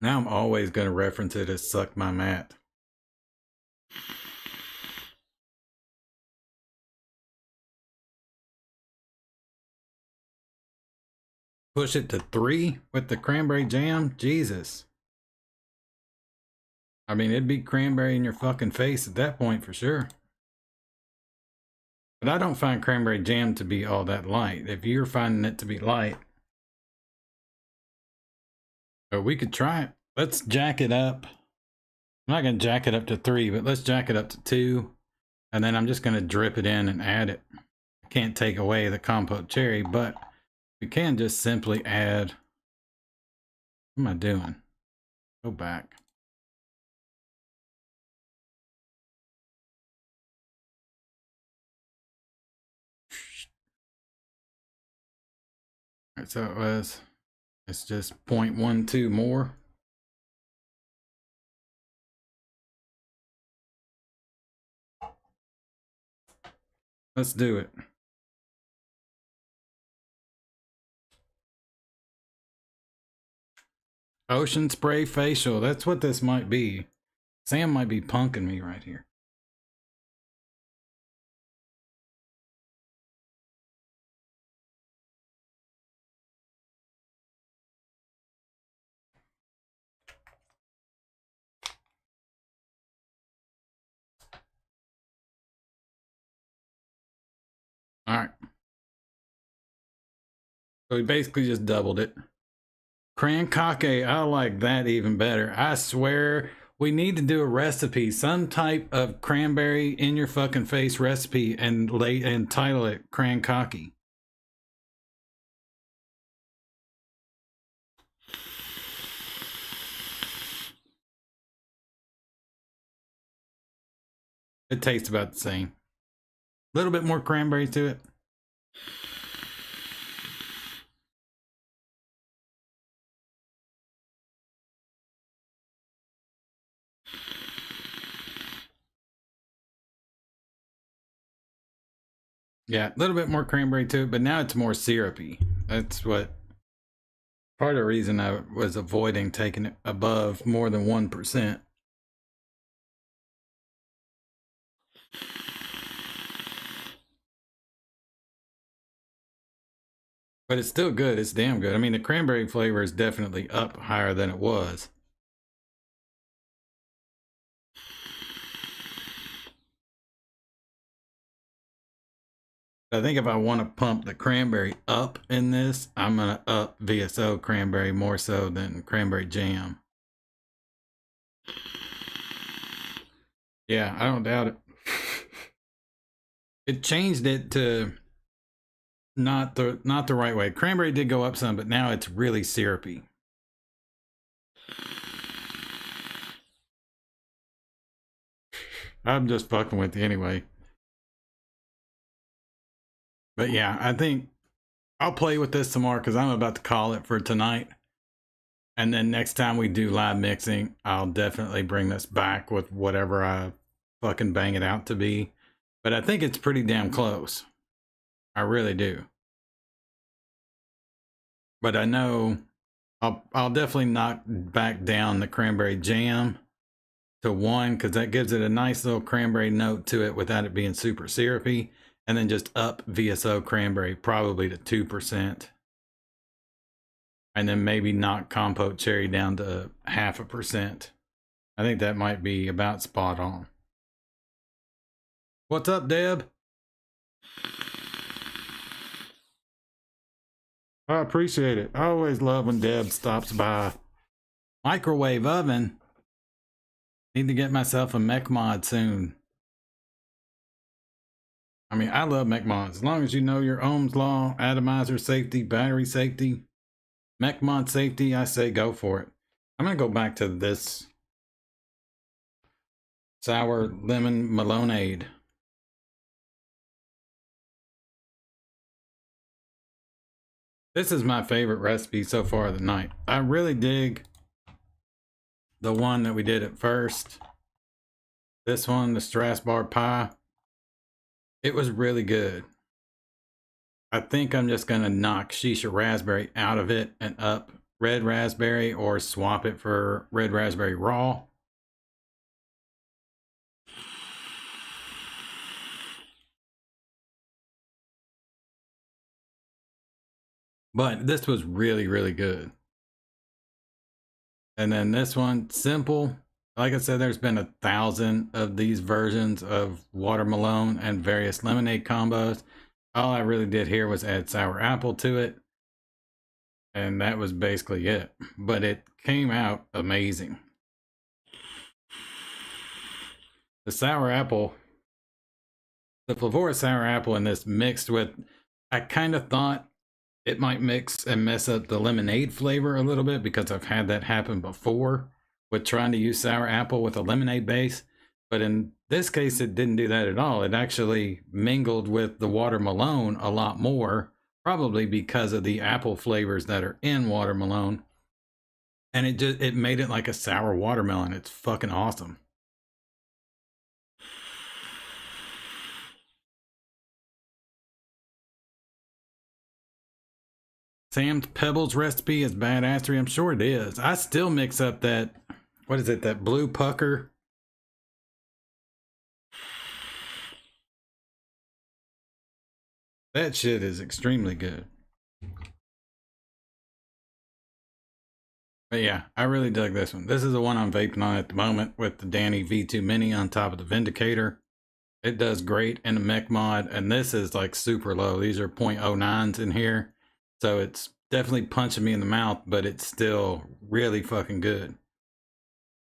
Now I'm always going to reference it as suck my mat. Push it to 3 with the cranberry jam? Jesus. I mean, it'd be cranberry in your fucking face at that point for sure. But I don't find cranberry jam to be all that light. If you're finding it to be light, but we could try it. Let's jack it up. I'm not going to jack it up to 3, but let's jack it up to 2. And then I'm just going to drip it in and add it. I can't take away the compote cherry, but we can just simply add. What am I doing? Go back. All right, so it's just 0.12 more. Let's do it. Ocean spray facial. That's what this might be. Sam might be punking me right here. All right. So we basically just doubled it. Crankake, I like that even better. I swear we need to do a recipe, some type of cranberry in your fucking face recipe, and title it Crankake. It tastes about the same. A little bit more cranberry to it. Yeah, a little bit more cranberry to it, but now it's more syrupy. That's what part of the reason I was avoiding taking it above more than 1%. But it's still good. It's damn good. I mean, the cranberry flavor is definitely up higher than it was. I think if I want to pump the cranberry up in this, I'm going to up VSO cranberry more so than cranberry jam. Yeah, I don't doubt it. It changed it to not the right way. Cranberry did go up some, but now it's really syrupy. I'm just fucking with you anyway. But yeah, I think I'll play with this some more because I'm about to call it for tonight. And then next time we do live mixing, I'll definitely bring this back with whatever I fucking bang it out to be. But I think it's pretty damn close. I really do. But I know I'll definitely knock back down the cranberry jam to 1 because that gives it a nice little cranberry note to it without it being super syrupy. And then just up VSO cranberry probably to 2%. And then maybe knock compote cherry down to 0.5%. I think that might be about spot on. What's up, Deb? I appreciate it. I always love when Deb stops by. Microwave oven. Need to get myself a mech mod soon. I mean, I love mech mods. As long as you know your Ohm's law, atomizer safety, battery safety, mech mod safety, I say go for it. I'm going to go back to this sour lemon Malonade. This is my favorite recipe so far of the night. I really dig the one that we did at first. This one, the Rhubarb Pie. It was really good. I think I'm just going to knock Shisha Raspberry out of it and up Red Raspberry or swap it for Red Raspberry Raw. But this was really, really good. And then this one, simple. Like I said, there's been 1,000 of these versions of watermelon and various lemonade combos. All I really did here was add sour apple to it, and that was basically it. But it came out amazing. The sour apple, the flavor of sour apple in this mixed with, I kind of thought it might mix and mess up the lemonade flavor a little bit, because I've had that happen before with trying to use sour apple with a lemonade base. But in this case, it didn't do that at all. It actually mingled with the watermelon a lot more, probably because of the apple flavors that are in watermelon. And it made it like a sour watermelon. It's fucking awesome. Sam's Pebbles recipe is badassery. I'm sure it is. I still mix up that, what is it, that blue pucker? That shit is extremely good. But yeah, I really dug this one. This is the one I'm vaping on at the moment with the Danny V2 Mini on top of the Vindicator. It does great in the mech mod, and this is like super low. These are 0.09s in here. So it's definitely punching me in the mouth, but it's still really fucking good.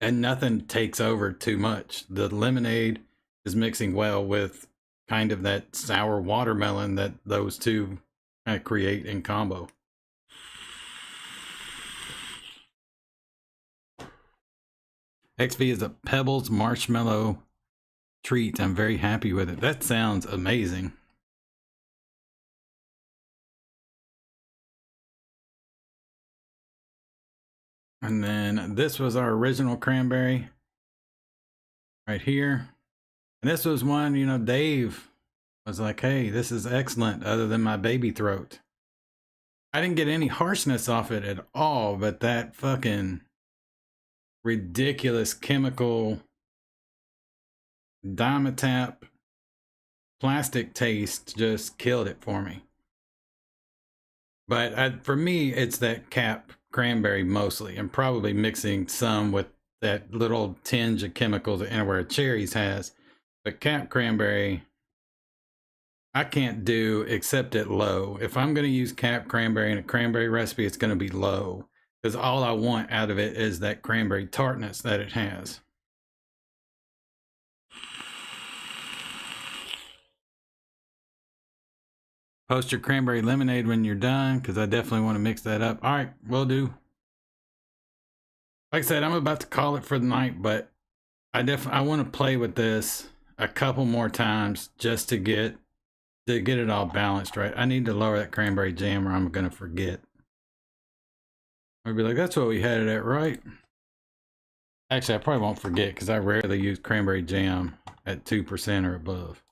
And nothing takes over too much. The lemonade is mixing well with kind of that sour watermelon that those two kind of create in combo. XV is a Pebbles marshmallow treat. I'm very happy with it. That sounds amazing. And then this was our original cranberry right here. And this was one, you know, Dave was like, hey, this is excellent, other than my baby throat. I didn't get any harshness off it at all, but that fucking ridiculous chemical Dimetap plastic taste just killed it for me. But for me, it's that cap cranberry mostly, and probably mixing some with that little tinge of chemicals that Anywhere Cherries has. But cap cranberry, I can't do except at low. If I'm going to use cap cranberry in a cranberry recipe, it's going to be low, because all I want out of it is that cranberry tartness that it has. Post your cranberry lemonade when you're done, because I definitely want to mix that up. All right, will do. Like I said, I'm about to call it for the night, but I want to play with this a couple more times just to get it all balanced right. I need to lower that cranberry jam, or I'm gonna forget. I'll be like, that's what we had it at, right? Actually, I probably won't forget, because I rarely use cranberry jam at 2% or above.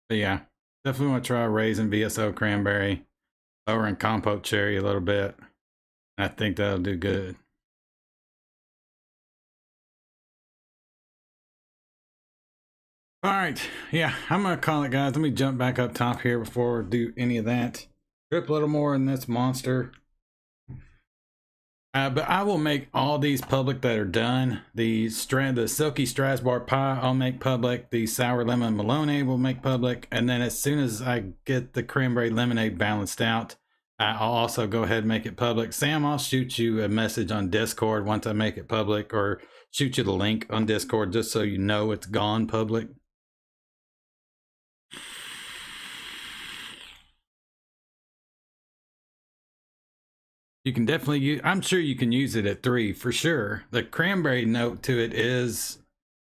But yeah, definitely want to try raisin VSO cranberry, lowering compote cherry a little bit. I think that'll do good. All right, yeah, I'm gonna call it, guys. Let me jump back up top here before we do any of that. Drip a little more in this monster. But I will make all these public that are done. The Silky Strasbourg Pie I'll make public. The Sour Lemon Maloney will make public. And then as soon as I get the cranberry lemonade balanced out, I'll also go ahead and make it public. Sam, I'll shoot you a message on Discord once I make it public, or shoot you the link on Discord just so you know it's gone public. You can definitely use, I'm sure you can use it at 3 for sure. The cranberry note to it is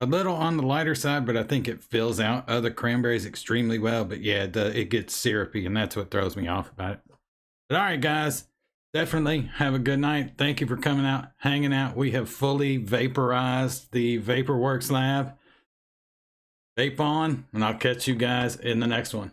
a little on the lighter side, but I think it fills out other cranberries extremely well. But yeah, it gets syrupy, and that's what throws me off about it. But all right, guys, definitely have a good night. Thank you for coming out, hanging out. We have fully vaporized the Vaporworks lab. Vape on, and I'll catch you guys in the next one.